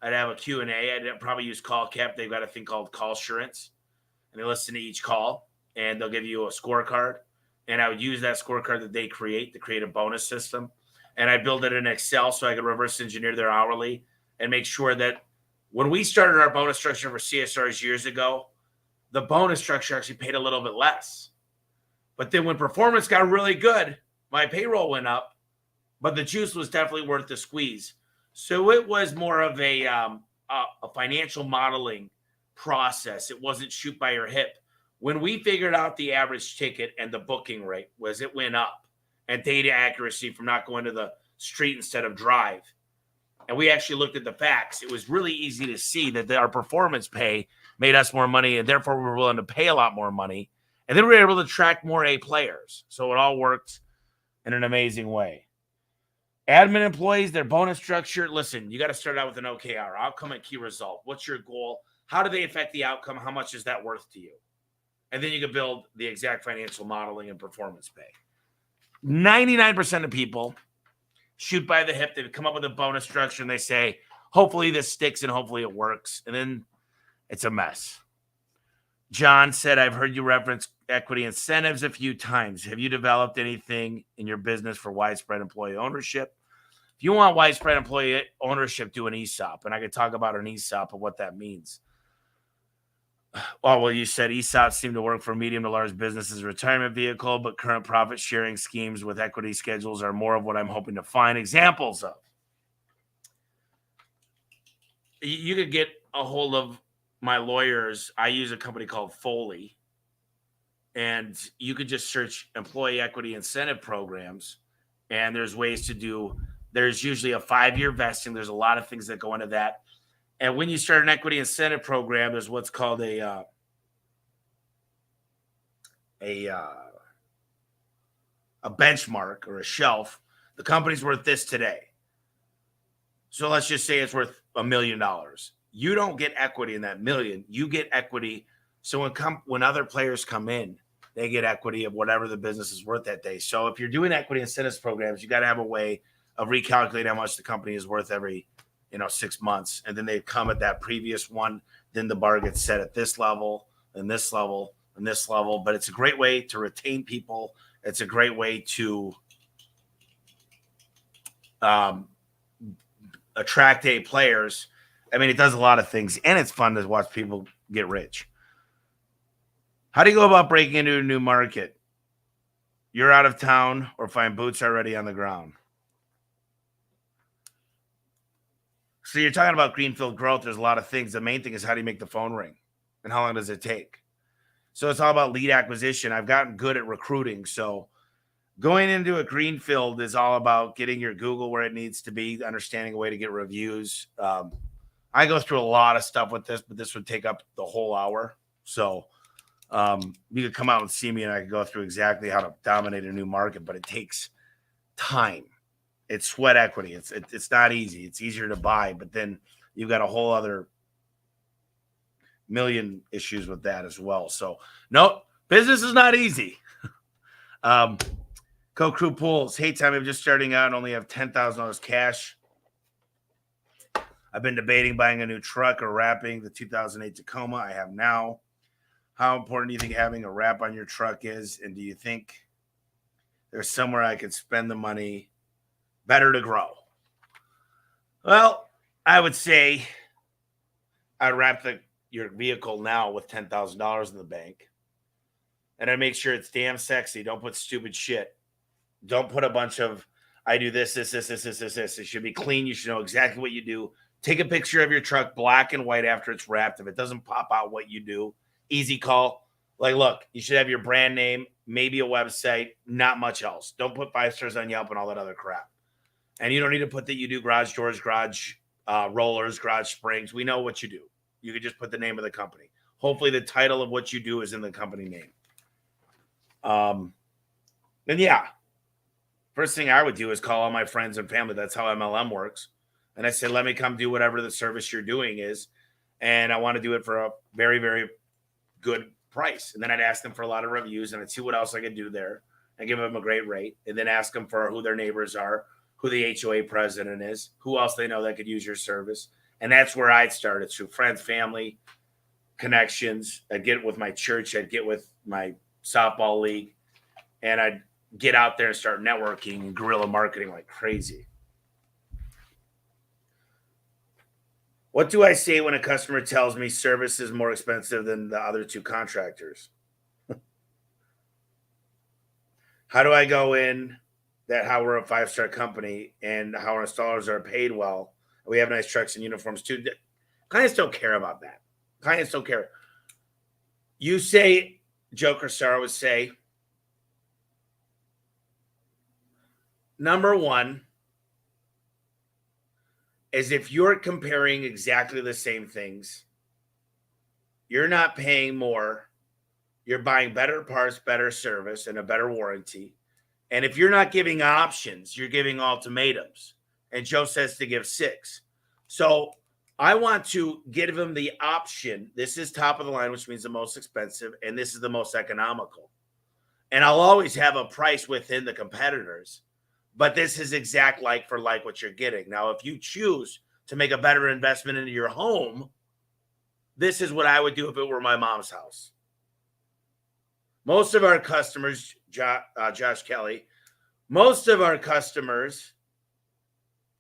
I'd have a Q&A. I'd probably use Call Cap. They've got a thing called Call Assurance. And they listen to each call, and they'll give you a scorecard. And I would use that scorecard that they create to create a bonus system. And I build it in Excel so I could reverse engineer their hourly and make sure that when we started our bonus structure for CSRs years ago, the bonus structure actually paid a little bit less. But then when performance got really good, my payroll went up, but the juice was definitely worth the squeeze. So it was more of a financial modeling process. It wasn't shoot by your hip. When we figured out the average ticket and the booking rate it went up, and data accuracy from not going to the street instead of drive. And we actually looked at the facts. It was really easy to see that our performance pay made us more money, and therefore we were willing to pay a lot more money. And then we were able to attract more A players. So it all worked in an amazing way. Admin employees, their bonus structure. Listen, you got to start out with an OKR, outcome and key result. What's your goal? How do they affect the outcome? How much is that worth to you? And then you can build the exact financial modeling and performance pay. 99% of people shoot by the hip. They come up with a bonus structure and they say, hopefully this sticks and hopefully it works. And then it's a mess. John said, I've heard you reference equity incentives a few times. Have you developed anything in your business for widespread employee ownership? If you want widespread employee ownership, do an ESOP. And I could talk about an ESOP and what that means. Oh, well, you said ESOPs seem to work for medium to large businesses' retirement vehicle, but current profit sharing schemes with equity schedules are more of what I'm hoping to find examples of. You could get a hold of my lawyers. I use a company called Foley, and you could just search employee equity incentive programs, and there's ways to do. There's usually a 5-year vesting. There's a lot of things that go into that. And when you start an equity incentive program, there's what's called a benchmark or a shelf. The company's worth this today. So let's just say it's worth $1 million. You don't get equity in that million. You get equity. So when other players come in, they get equity of whatever the business is worth that day. So if you're doing equity incentives programs, you got to have a way of recalculating how much the company is worth every 6 months. And then they come at that previous one. Then the bar gets set at this level and this level and this level. But it's a great way to retain people. It's a great way to attract A players. I mean, it does a lot of things, and it's fun to watch people get rich. How do you go about breaking into a new market? You're out of town or find boots already on the ground. So you're talking about greenfield growth. There's a lot of things. The main thing is, how do you make the phone ring and how long does it take? So it's all about lead acquisition. I've gotten good at recruiting. So going into a greenfield is all about getting your Google where it needs to be, understanding a way to get reviews. I go through a lot of stuff with this, but this would take up the whole hour. So you could come out and see me and I could go through exactly how to dominate a new market, but it takes time. It's sweat equity. It's not easy. It's easier to buy, but then you've got a whole other million issues with that as well. So no, business is not easy. Co-crew pools. Hey, Tommy, I'm just starting out and only have $10,000 cash. I've been debating buying a new truck or wrapping the 2008 Tacoma I have now. How important do you think having a wrap on your truck is? And do you think there's somewhere I could spend the money better to grow? Well, I would say I'd wrap your vehicle now with $10,000 in the bank. And I make sure it's damn sexy. Don't put stupid shit. Don't put a bunch of, I do this. It should be clean. You should know exactly what you do. Take a picture of your truck, black and white, after it's wrapped. If it doesn't pop out what you do, easy call. Like, look, you should have your brand name, maybe a website, not much else. Don't put 5 stars on Yelp and all that other crap. And you don't need to put that you do garage doors, garage rollers, garage springs. We know what you do. You could just put the name of the company. Hopefully the title of what you do is in the company name. Then yeah, first thing I would do is call all my friends and family. That's how MLM works. And I said, let me come do whatever the service you're doing is. And I want to do it for a very, very good price. And then I'd ask them for a lot of reviews and I'd see what else I could do there and give them a great rate. And then ask them for who their neighbors are, who the HOA president is, who else they know that could use your service. And that's where I'd start. It's through friends, family, connections. I'd get with my church. I'd get with my softball league. And I'd get out there and start networking and guerrilla marketing like crazy. What do I say when a customer tells me service is more expensive than the other 2 contractors? How do I go in that how we're a 5-star company and how our installers are paid well? We have nice trucks and uniforms too. Clients don't care about that. Clients don't care. You say, Joker Star would say, number one is if you're comparing exactly the same things, you're not paying more. You're buying better parts, better service, and a better warranty. And if you're not giving options, you're giving ultimatums. And Joe says to give 6. So I want to give them the option. This is top of the line, which means the most expensive, and this is the most economical. And I'll always have a price within the competitors. But this is exact like for like what you're getting. Now, if you choose to make a better investment into your home, this is what I would do if it were my mom's house. Most of our customers, Josh Kelly, most of our customers,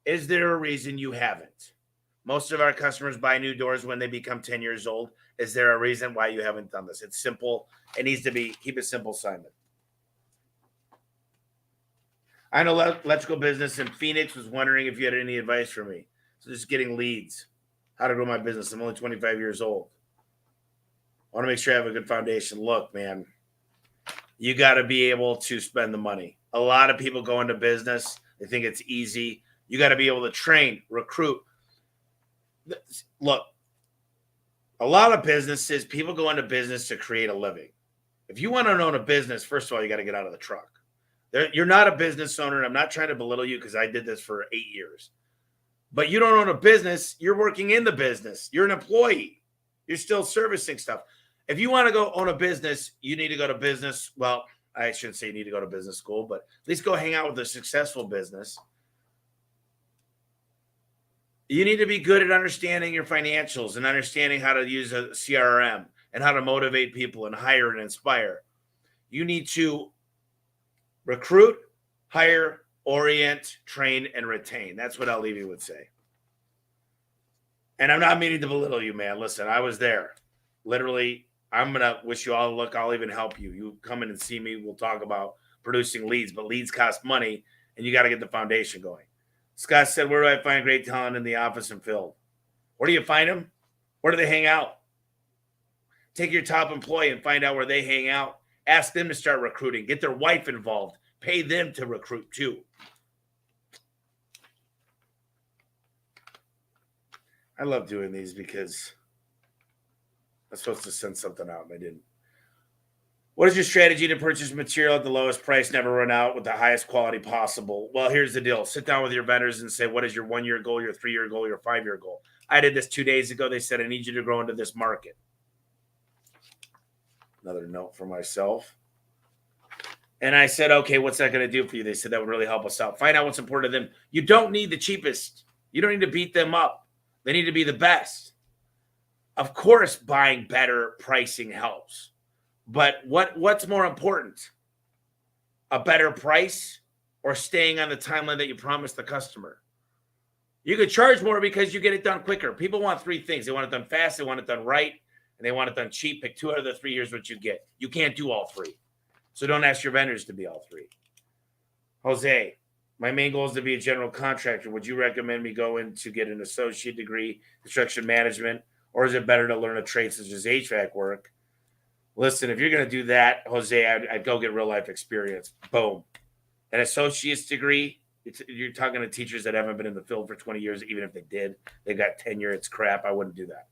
is there a reason you haven't? Most of our customers buy new doors when they become 10 years old. Is there a reason why you haven't done this? It's simple. It needs to be, keep it simple, Simon. I know electrical business in Phoenix was wondering if you had any advice for me. So just getting leads, how to grow my business. I'm only 25 years old. I want to make sure I have a good foundation. Look, man, you got to be able to spend the money. A lot of people go into business. They think it's easy. You got to be able to train, recruit. Look, a lot of businesses, people go into business to create a living. If you want to own a business, first of all, you got to get out of the truck. You're not a business owner. And I'm not trying to belittle you because I did this for 8 years. But you don't own a business. You're working in the business. You're an employee. You're still servicing stuff. If you want to go own a business, you need to go to business. Well, I shouldn't say you need to go to business school, but at least go hang out with a successful business. You need to be good at understanding your financials and understanding how to use a CRM and how to motivate people and hire and inspire. You need to recruit, hire, orient, train, and retain. That's what Levy would say. And I'm not meaning to belittle you, man. Listen, I was there. Literally, I'm going to wish you all the luck. I'll even help you. You come in and see me. We'll talk about producing leads, but leads cost money, and you got to get the foundation going. Scott said, where do I find great talent in the office and field? Where do you find them? Where do they hang out? Take your top employee and find out where they hang out. Ask them to start recruiting. Get their wife involved. Pay them to recruit too. I love doing these because I'm supposed to send something out and I didn't. What is your strategy to purchase material at the lowest price, never run out with the highest quality possible? Well, here's the deal. Sit down with your vendors and say, what is your 1-year goal, your 3-year goal, your 5-year goal? I did this 2 days ago. They said, I need you to grow into this market. Another note for myself. And I said, okay, what's that going to do for you? They said that would really help us out. Find out what's important to them. You don't need the cheapest. You don't need to beat them up. They need to be the best. Of course, buying better pricing helps. But what's more important? A better price or staying on the timeline that you promised the customer? You could charge more because you get it done quicker. People want 3 things. They want it done fast, they want it done right, and they want it done cheap. Pick 2 out of the 3. Here's what you get. You can't do all 3. So don't ask your vendors to be all 3. Jose, my main goal is to be a general contractor. Would you recommend me go in to get an associate degree, construction management, or is it better to learn a trade such as HVAC work? Listen, if you're going to do that, Jose, I'd go get real life experience. Boom. An associate's degree, you're talking to teachers that haven't been in the field for 20 years. Even if they did, they got tenure. It's crap. I wouldn't do that.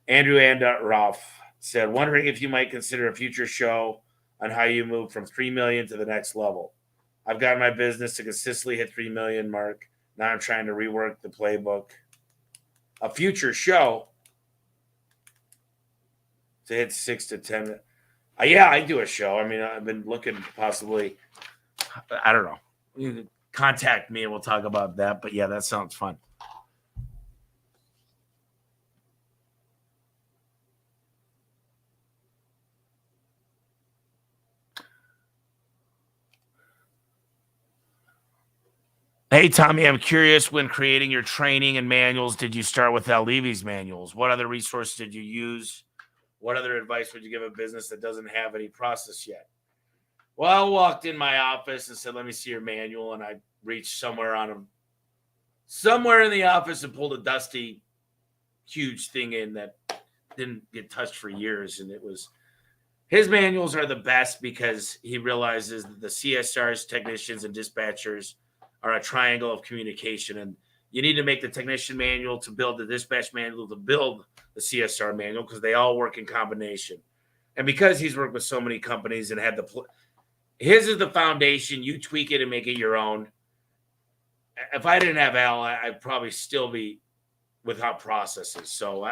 Andrew and Ralph said, wondering if you might consider a future show on how you move from 3 million to the next level. I've got my business to consistently hit 3 million mark. Now I'm trying to rework the playbook. A future show to hit 6 to 10. Yeah, I do a show. I mean, I've been looking possibly, I don't know. You can contact me and we'll talk about that. But yeah, that sounds fun. Hey, Tommy, I'm curious, when creating your training and manuals, did you start with Levy's manuals? What other resources did you use? What other advice would you give a business that doesn't have any process yet? Well, I walked in my office and said, let me see your manual. And I reached somewhere in the office and pulled a dusty, huge thing in that didn't get touched for years. And his manuals are the best because he realizes that the CSRs, technicians, and dispatchers are a triangle of communication. And you need to make the technician manual to build the dispatch manual to build the CSR manual because they all work in combination. And because he's worked with so many companies and had his is the foundation, you tweak it and make it your own. If I didn't have Al, I'd probably still be without processes. So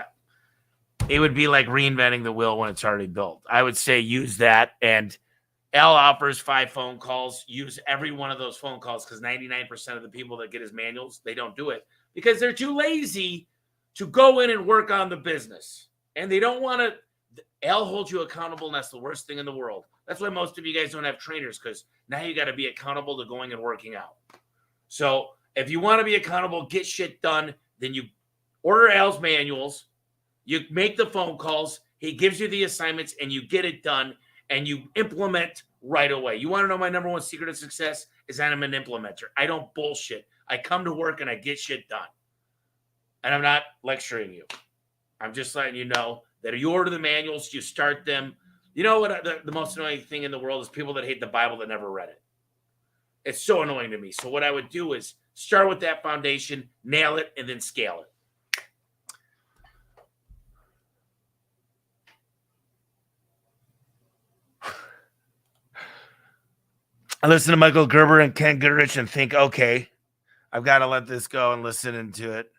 it would be like reinventing the wheel when it's already built. I would say use that. And Al offers 5 phone calls. Use every one of those phone calls because 99% of the people that get his manuals, they don't do it because they're too lazy to go in and work on the business. And they don't want to. Al holds you accountable, and that's the worst thing in the world. That's why most of you guys don't have trainers, because now you got to be accountable to going and working out. So if you want to be accountable, get shit done, then you order Al's manuals, you make the phone calls, he gives you the assignments, and you get it done, and you implement right away. You want to know my number one secret of success? Is that I'm an implementer. I don't bullshit. I come to work and I get shit done. And I'm not lecturing you. I'm just letting you know that you order the manuals, you start them. You know what the most annoying thing in the world is? People that hate the Bible that never read it. It's so annoying to me. So what I would do is start with that foundation, nail it, and then scale it. I listen to Michael Gerber and Ken Goodrich and think, okay, I've got to let this go and listen into it.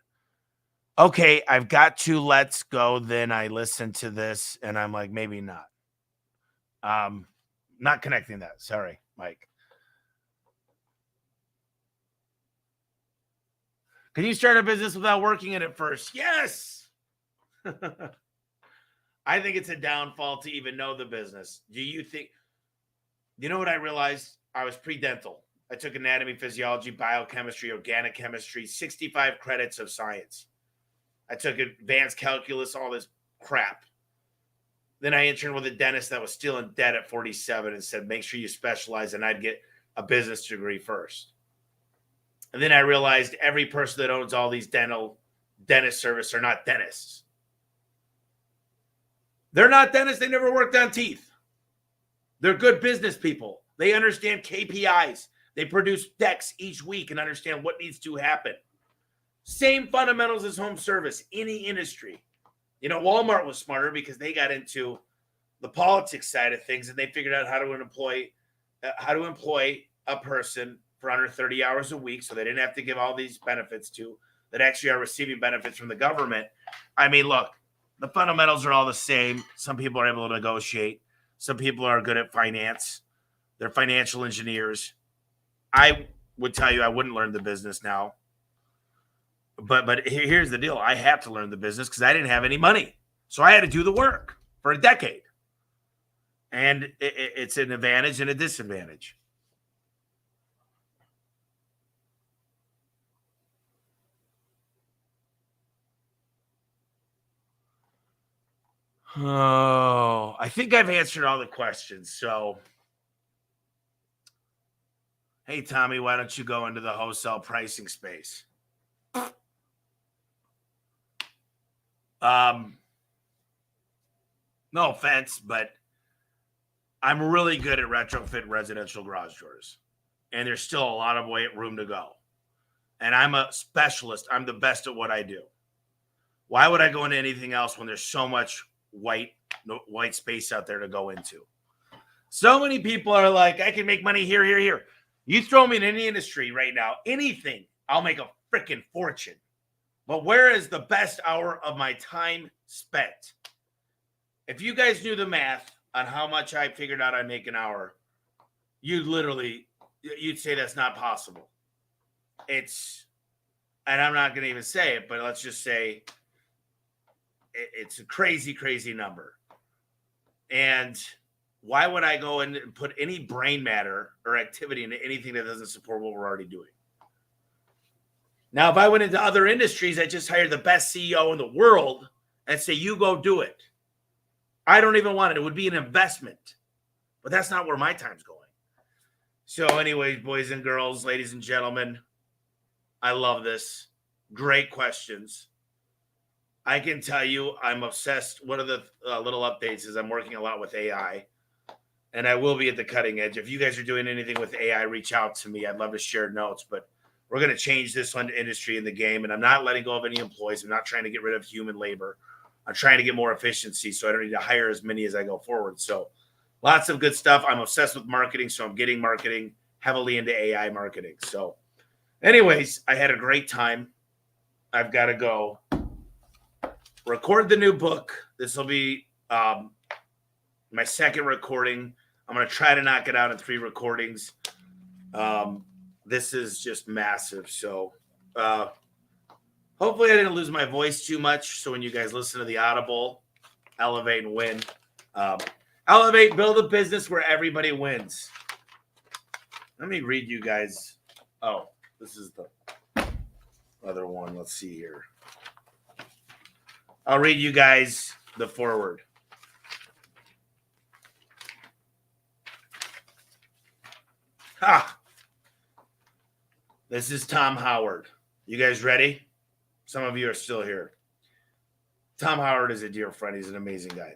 Okay, I've got to let's go. Then I listen to this and I'm like, maybe not. Not connecting that. Sorry, Mike. Can you start a business without working in it first? Yes. I think it's a downfall to even know the business. Do you think, you know what I realized? I was pre-dental. I took anatomy, physiology, biochemistry, organic chemistry, 65 credits of science. I took advanced calculus, all this crap. Then I interned with a dentist that was still in debt at 47 and said, make sure you specialize, and I'd get a business degree first. And then I realized every person that owns all these dentist service are not dentists. They're not dentists. They never worked on teeth. They're good business people. They understand KPIs. They produce decks each week and understand what needs to happen. Same fundamentals as home service, any industry. You know, Walmart was smarter because they got into the politics side of things and they figured out how to employ a person for under 30 hours a week, so they didn't have to give all these benefits to that actually are receiving benefits from the government. I mean, look, the fundamentals are all the same. Some people are able to negotiate. Some people are good at finance. They're financial engineers. I would tell you I wouldn't learn the business now. But here's the deal. I had to learn the business because I didn't have any money. So I had to do the work for a decade. And it's an advantage and a disadvantage. Oh, I think I've answered all the questions. So, hey, Tommy, why don't you go into the wholesale pricing space? No offense, but I'm really good at retrofit residential garage doors. And there's still a lot of room to go. And I'm a specialist. I'm the best at what I do. Why would I go into anything else when there's so much white space out there to go into? So many people are like, I can make money here, here, here. You throw me in any industry right now, anything, I'll make a freaking fortune. But where is the best hour of my time spent? If you guys knew the math on how much I figured out I make an hour, you'd say that's not possible. And I'm not going to even say it, but let's just say it's a crazy, crazy number. And why would I go and put any brain matter or activity into anything that doesn't support what we're already doing? Now, if I went into other industries, I just hired the best CEO in the world and say, you go do it. I don't even want it. It would be an investment. But that's not where my time's going. So anyways, boys and girls, ladies and gentlemen, I love this. Great questions. I can tell you I'm obsessed. One of the little updates is I'm working a lot with AI. And I will be at the cutting edge. If you guys are doing anything with AI, reach out to me. I'd love to share notes. But we're going to change this one industry in the game. And I'm not letting go of any employees. I'm not trying to get rid of human labor. I'm trying to get more efficiency so I don't need to hire as many as I go forward. So lots of good stuff. I'm obsessed with marketing, so I'm getting marketing heavily into AI marketing. So anyways, I had a great time. I've got to go record the new book. This will be my second recording. I'm going to try to knock it out in 3 recordings. This is just massive. So hopefully I didn't lose my voice too much. So when you guys listen to the Audible, Elevate and Win, Elevate, build a business where everybody wins. Let me read you guys. Oh, this is the other one. Let's see here. I'll read you guys the foreword. Ha! This is Tom Howard. You guys ready? Some of you are still here. Tom Howard is a dear friend. He's an amazing guy.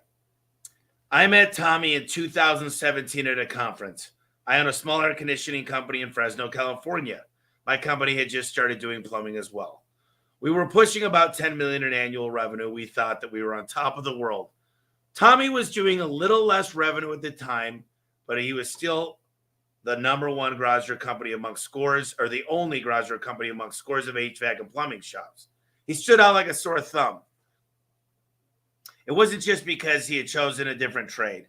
I met Tommy in 2017 at a conference. I own a small air conditioning company in Fresno, California. My company had just started doing plumbing as well. We were pushing about 10 million in annual revenue. We thought that we were on top of the world. Tommy was doing a little less revenue at the time, but he was still the number one garage door company among scores, or the only garage door company among scores of HVAC and plumbing shops. He stood out like a sore thumb. It wasn't just because he had chosen a different trade.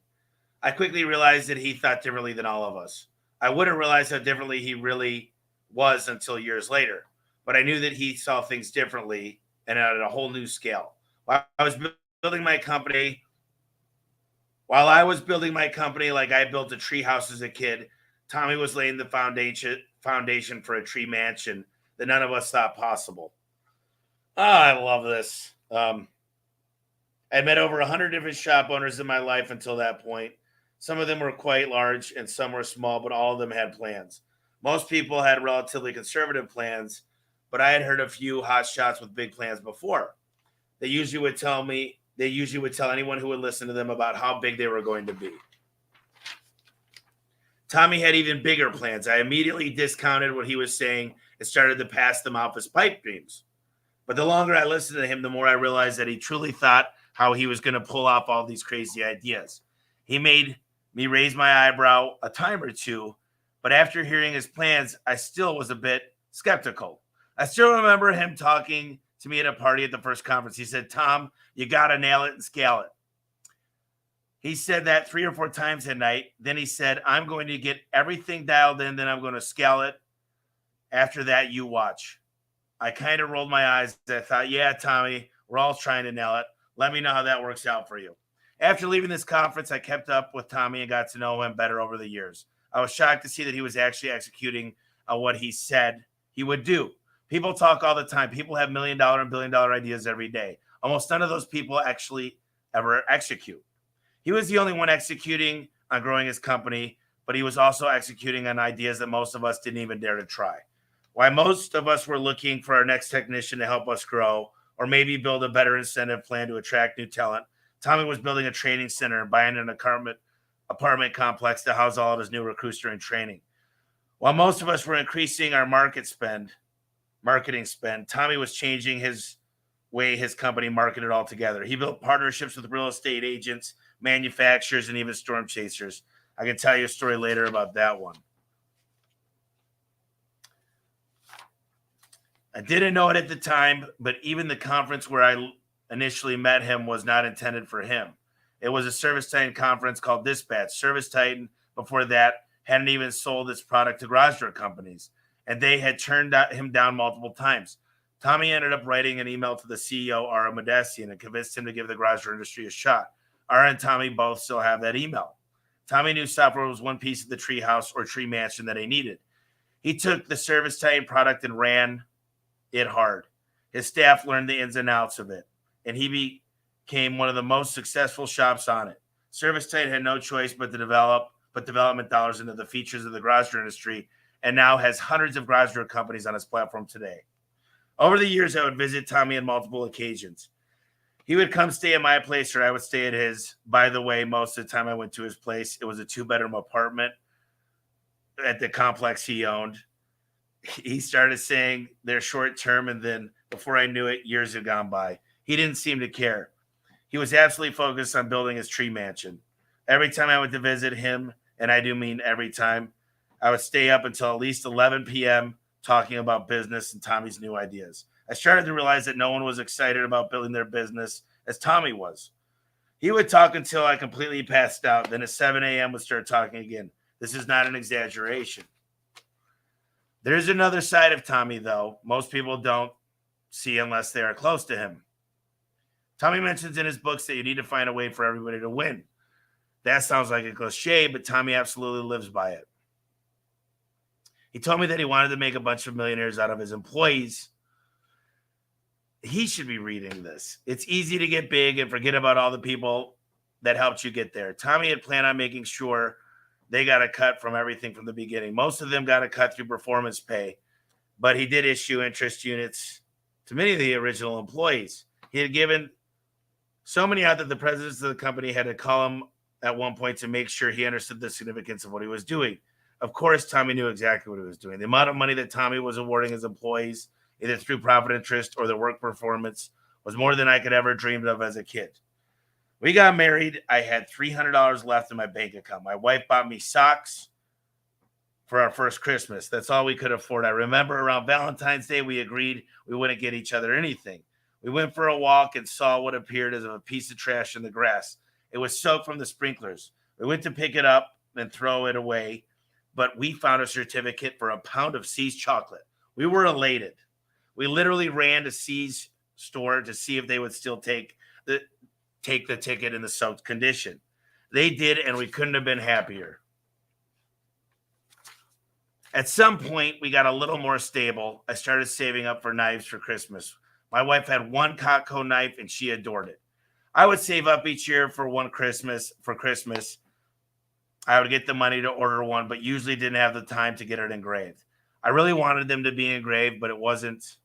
I quickly realized that he thought differently than all of us. I wouldn't realize how differently he really was until years later, but I knew that he saw things differently and at a whole new scale. While I was building my company like I built a tree house as a kid, Tommy was laying the foundation for a tree mansion that none of us thought possible. I love this. I met over 100 different shop owners in my life until that point. Some of them were quite large and some were small, but all of them had plans. Most people had relatively conservative plans, but I had heard a few hot shots with big plans before. They usually would tell anyone who would listen to them about how big they were going to be. Tommy had even bigger plans. I immediately discounted what he was saying and started to pass them off as pipe dreams. But the longer I listened to him, the more I realized that he truly thought how he was going to pull off all these crazy ideas. He made me raise my eyebrow a time or two, but after hearing his plans, I still was a bit skeptical. I still remember him talking to me at a party at the first conference. He said, "Tom, you got to nail it and scale it." He said that 3 or 4 times that night. Then he said, "I'm going to get everything dialed in, then I'm going to scale it. After that, you watch." I kind of rolled my eyes. I thought, yeah, Tommy, we're all trying to nail it. Let me know how that works out for you. After leaving this conference, I kept up with Tommy and got to know him better over the years. I was shocked to see that he was actually executing on what he said he would do. People talk all the time. People have $1 million and $1 billion ideas every day. Almost none of those people actually ever execute. He was the only one executing on growing his company, but he was also executing on ideas that most of us didn't even dare to try. While most of us were looking for our next technician to help us grow, or maybe build a better incentive plan to attract new talent, Tommy was building a training center and buying an apartment complex to house all of his new recruits during training. While most of us were increasing our marketing spend, Tommy was changing his way his company marketed altogether. He built partnerships with real estate agents, manufacturers, and even storm chasers. I can tell you a story later about that one. I didn't know it at the time, but even the conference where I initially met him was not intended for him. It was a Service Titan conference called Dispatch. Service Titan, before that, hadn't even sold its product to garage door companies, and they had turned him down multiple times. Tommy ended up writing an email to the CEO, Ara Madessian, and convinced him to give the garage door industry a shot. Ara and Tommy both still have that email. Tommy knew software was one piece of the tree house or tree mansion that he needed. He took the Service Titan product and ran it hard. His staff learned the ins and outs of it, and he became one of the most successful shops on it. Service Titan had no choice but to put development dollars into the features of the garage door industry, and now has hundreds of garage door companies on its platform today. Over the years, I would visit Tommy on multiple occasions. He would come stay at my place, or I would stay at his. By the way, most of the time I went to his place, it was a 2-bedroom apartment at the complex he owned. He started saying they're short term, and then before I knew it, years had gone by. He didn't seem to care. He was absolutely focused on building his tree mansion. Every time I went to visit him, and I do mean every time, I would stay up until at least 11 p.m. talking about business and Tommy's new ideas. I started to realize that no one was excited about building their business as Tommy was. He would talk until I completely passed out. Then at 7 a.m. would start talking again. This is not an exaggeration. There's another side of Tommy, though, most people don't see unless they are close to him. Tommy mentions in his books that you need to find a way for everybody to win. That sounds like a cliche, but Tommy absolutely lives by it. He told me that he wanted to make a bunch of millionaires out of his employees. He should be reading this. It's easy to get big and forget about all the people that helped you get there. Tommy had planned on making sure they got a cut from everything from the beginning. Most of them got a cut through performance pay, but he did issue interest units to many of the original employees. He had given so many out that the presidents of the company had to call him at one point to make sure he understood the significance of what he was doing. Of course, Tommy knew exactly what he was doing. The amount of money that Tommy was awarding his employees, either through profit interest or their work performance, was more than I could ever dreamed of as a kid. We got married. I had $300 left in my bank account. My wife bought me socks for our first Christmas. That's all we could afford. I remember around Valentine's Day, we agreed we wouldn't get each other anything. We went for a walk and saw what appeared as a piece of trash in the grass. It was soaked from the sprinklers. We went to pick it up and throw it away, but we found a certificate for a pound of See's chocolate. We were elated. We literally ran to See's store to see if they would still take the ticket in the soaked condition. They did, and we couldn't have been happier. At some point, we got a little more stable. I started saving up for knives for Christmas. My wife had one Cutco knife, and she adored it. I would save up each year for Christmas. I would get the money to order one, but usually didn't have the time to get it engraved. I really wanted them to be engraved, but it wasn't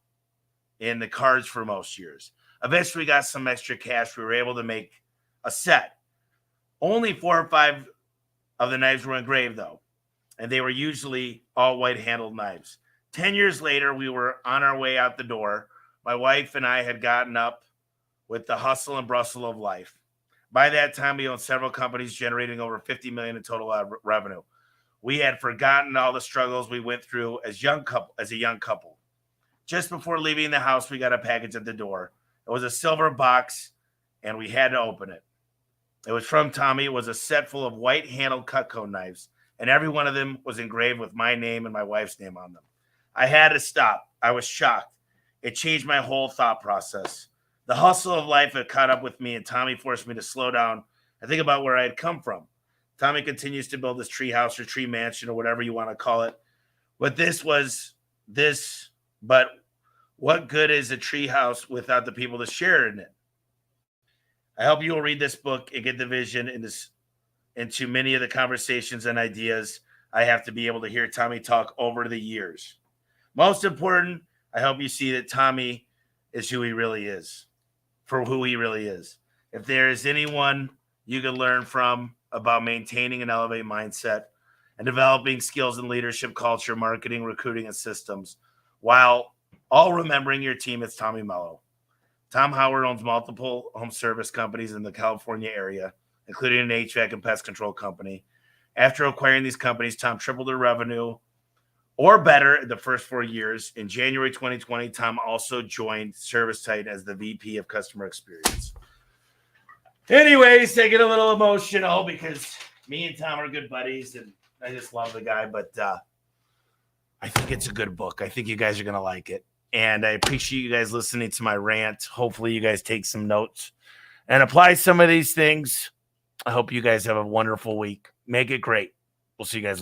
in the cards for most years. Eventually, we got some extra cash. We were able to make a set. Only 4 or 5 of the knives were engraved, though, and they were usually all white-handled knives. 10 years later, we were on our way out the door. My wife and I had gotten up with the hustle and bustle of life. By that time, we owned several companies generating over $50 million in total revenue. We had forgotten all the struggles we went through as a young couple. Just before leaving the house, we got a package at the door. It was a silver box, and we had to open it. It was from Tommy. It was a set full of white-handled Cutco knives, and every one of them was engraved with my name and my wife's name on them. I had to stop. I was shocked. It changed my whole thought process. The hustle of life had caught up with me, and Tommy forced me to slow down and think about where I had come from. Tommy continues to build this tree house or tree mansion or whatever you want to call it. But what good is a tree house without the people to share in it? I hope you will read this book and get the vision into many of the conversations and ideas I have to be able to hear Tommy talk over the years. Most important, I hope you see that Tommy is who he really is, for who he really is. If there is anyone you can learn from about maintaining an elevated mindset and developing skills in leadership, culture, marketing, recruiting, and systems, while all remembering your team, it's Tommy Mello. Tom Howard owns multiple home service companies in the California area, including an HVAC and pest control company. After acquiring these companies, Tom tripled their revenue or better in the first 4 years. In January 2020, Tom also joined ServiceTitan as the VP of Customer Experience. Anyways, I get a little emotional because me and Tom are good buddies, and I just love the guy. But I think it's a good book. I think you guys are going to like it. And I appreciate you guys listening to my rant. Hopefully you guys take some notes and apply some of these things. I hope you guys have a wonderful week. Make it great. We'll see you guys later.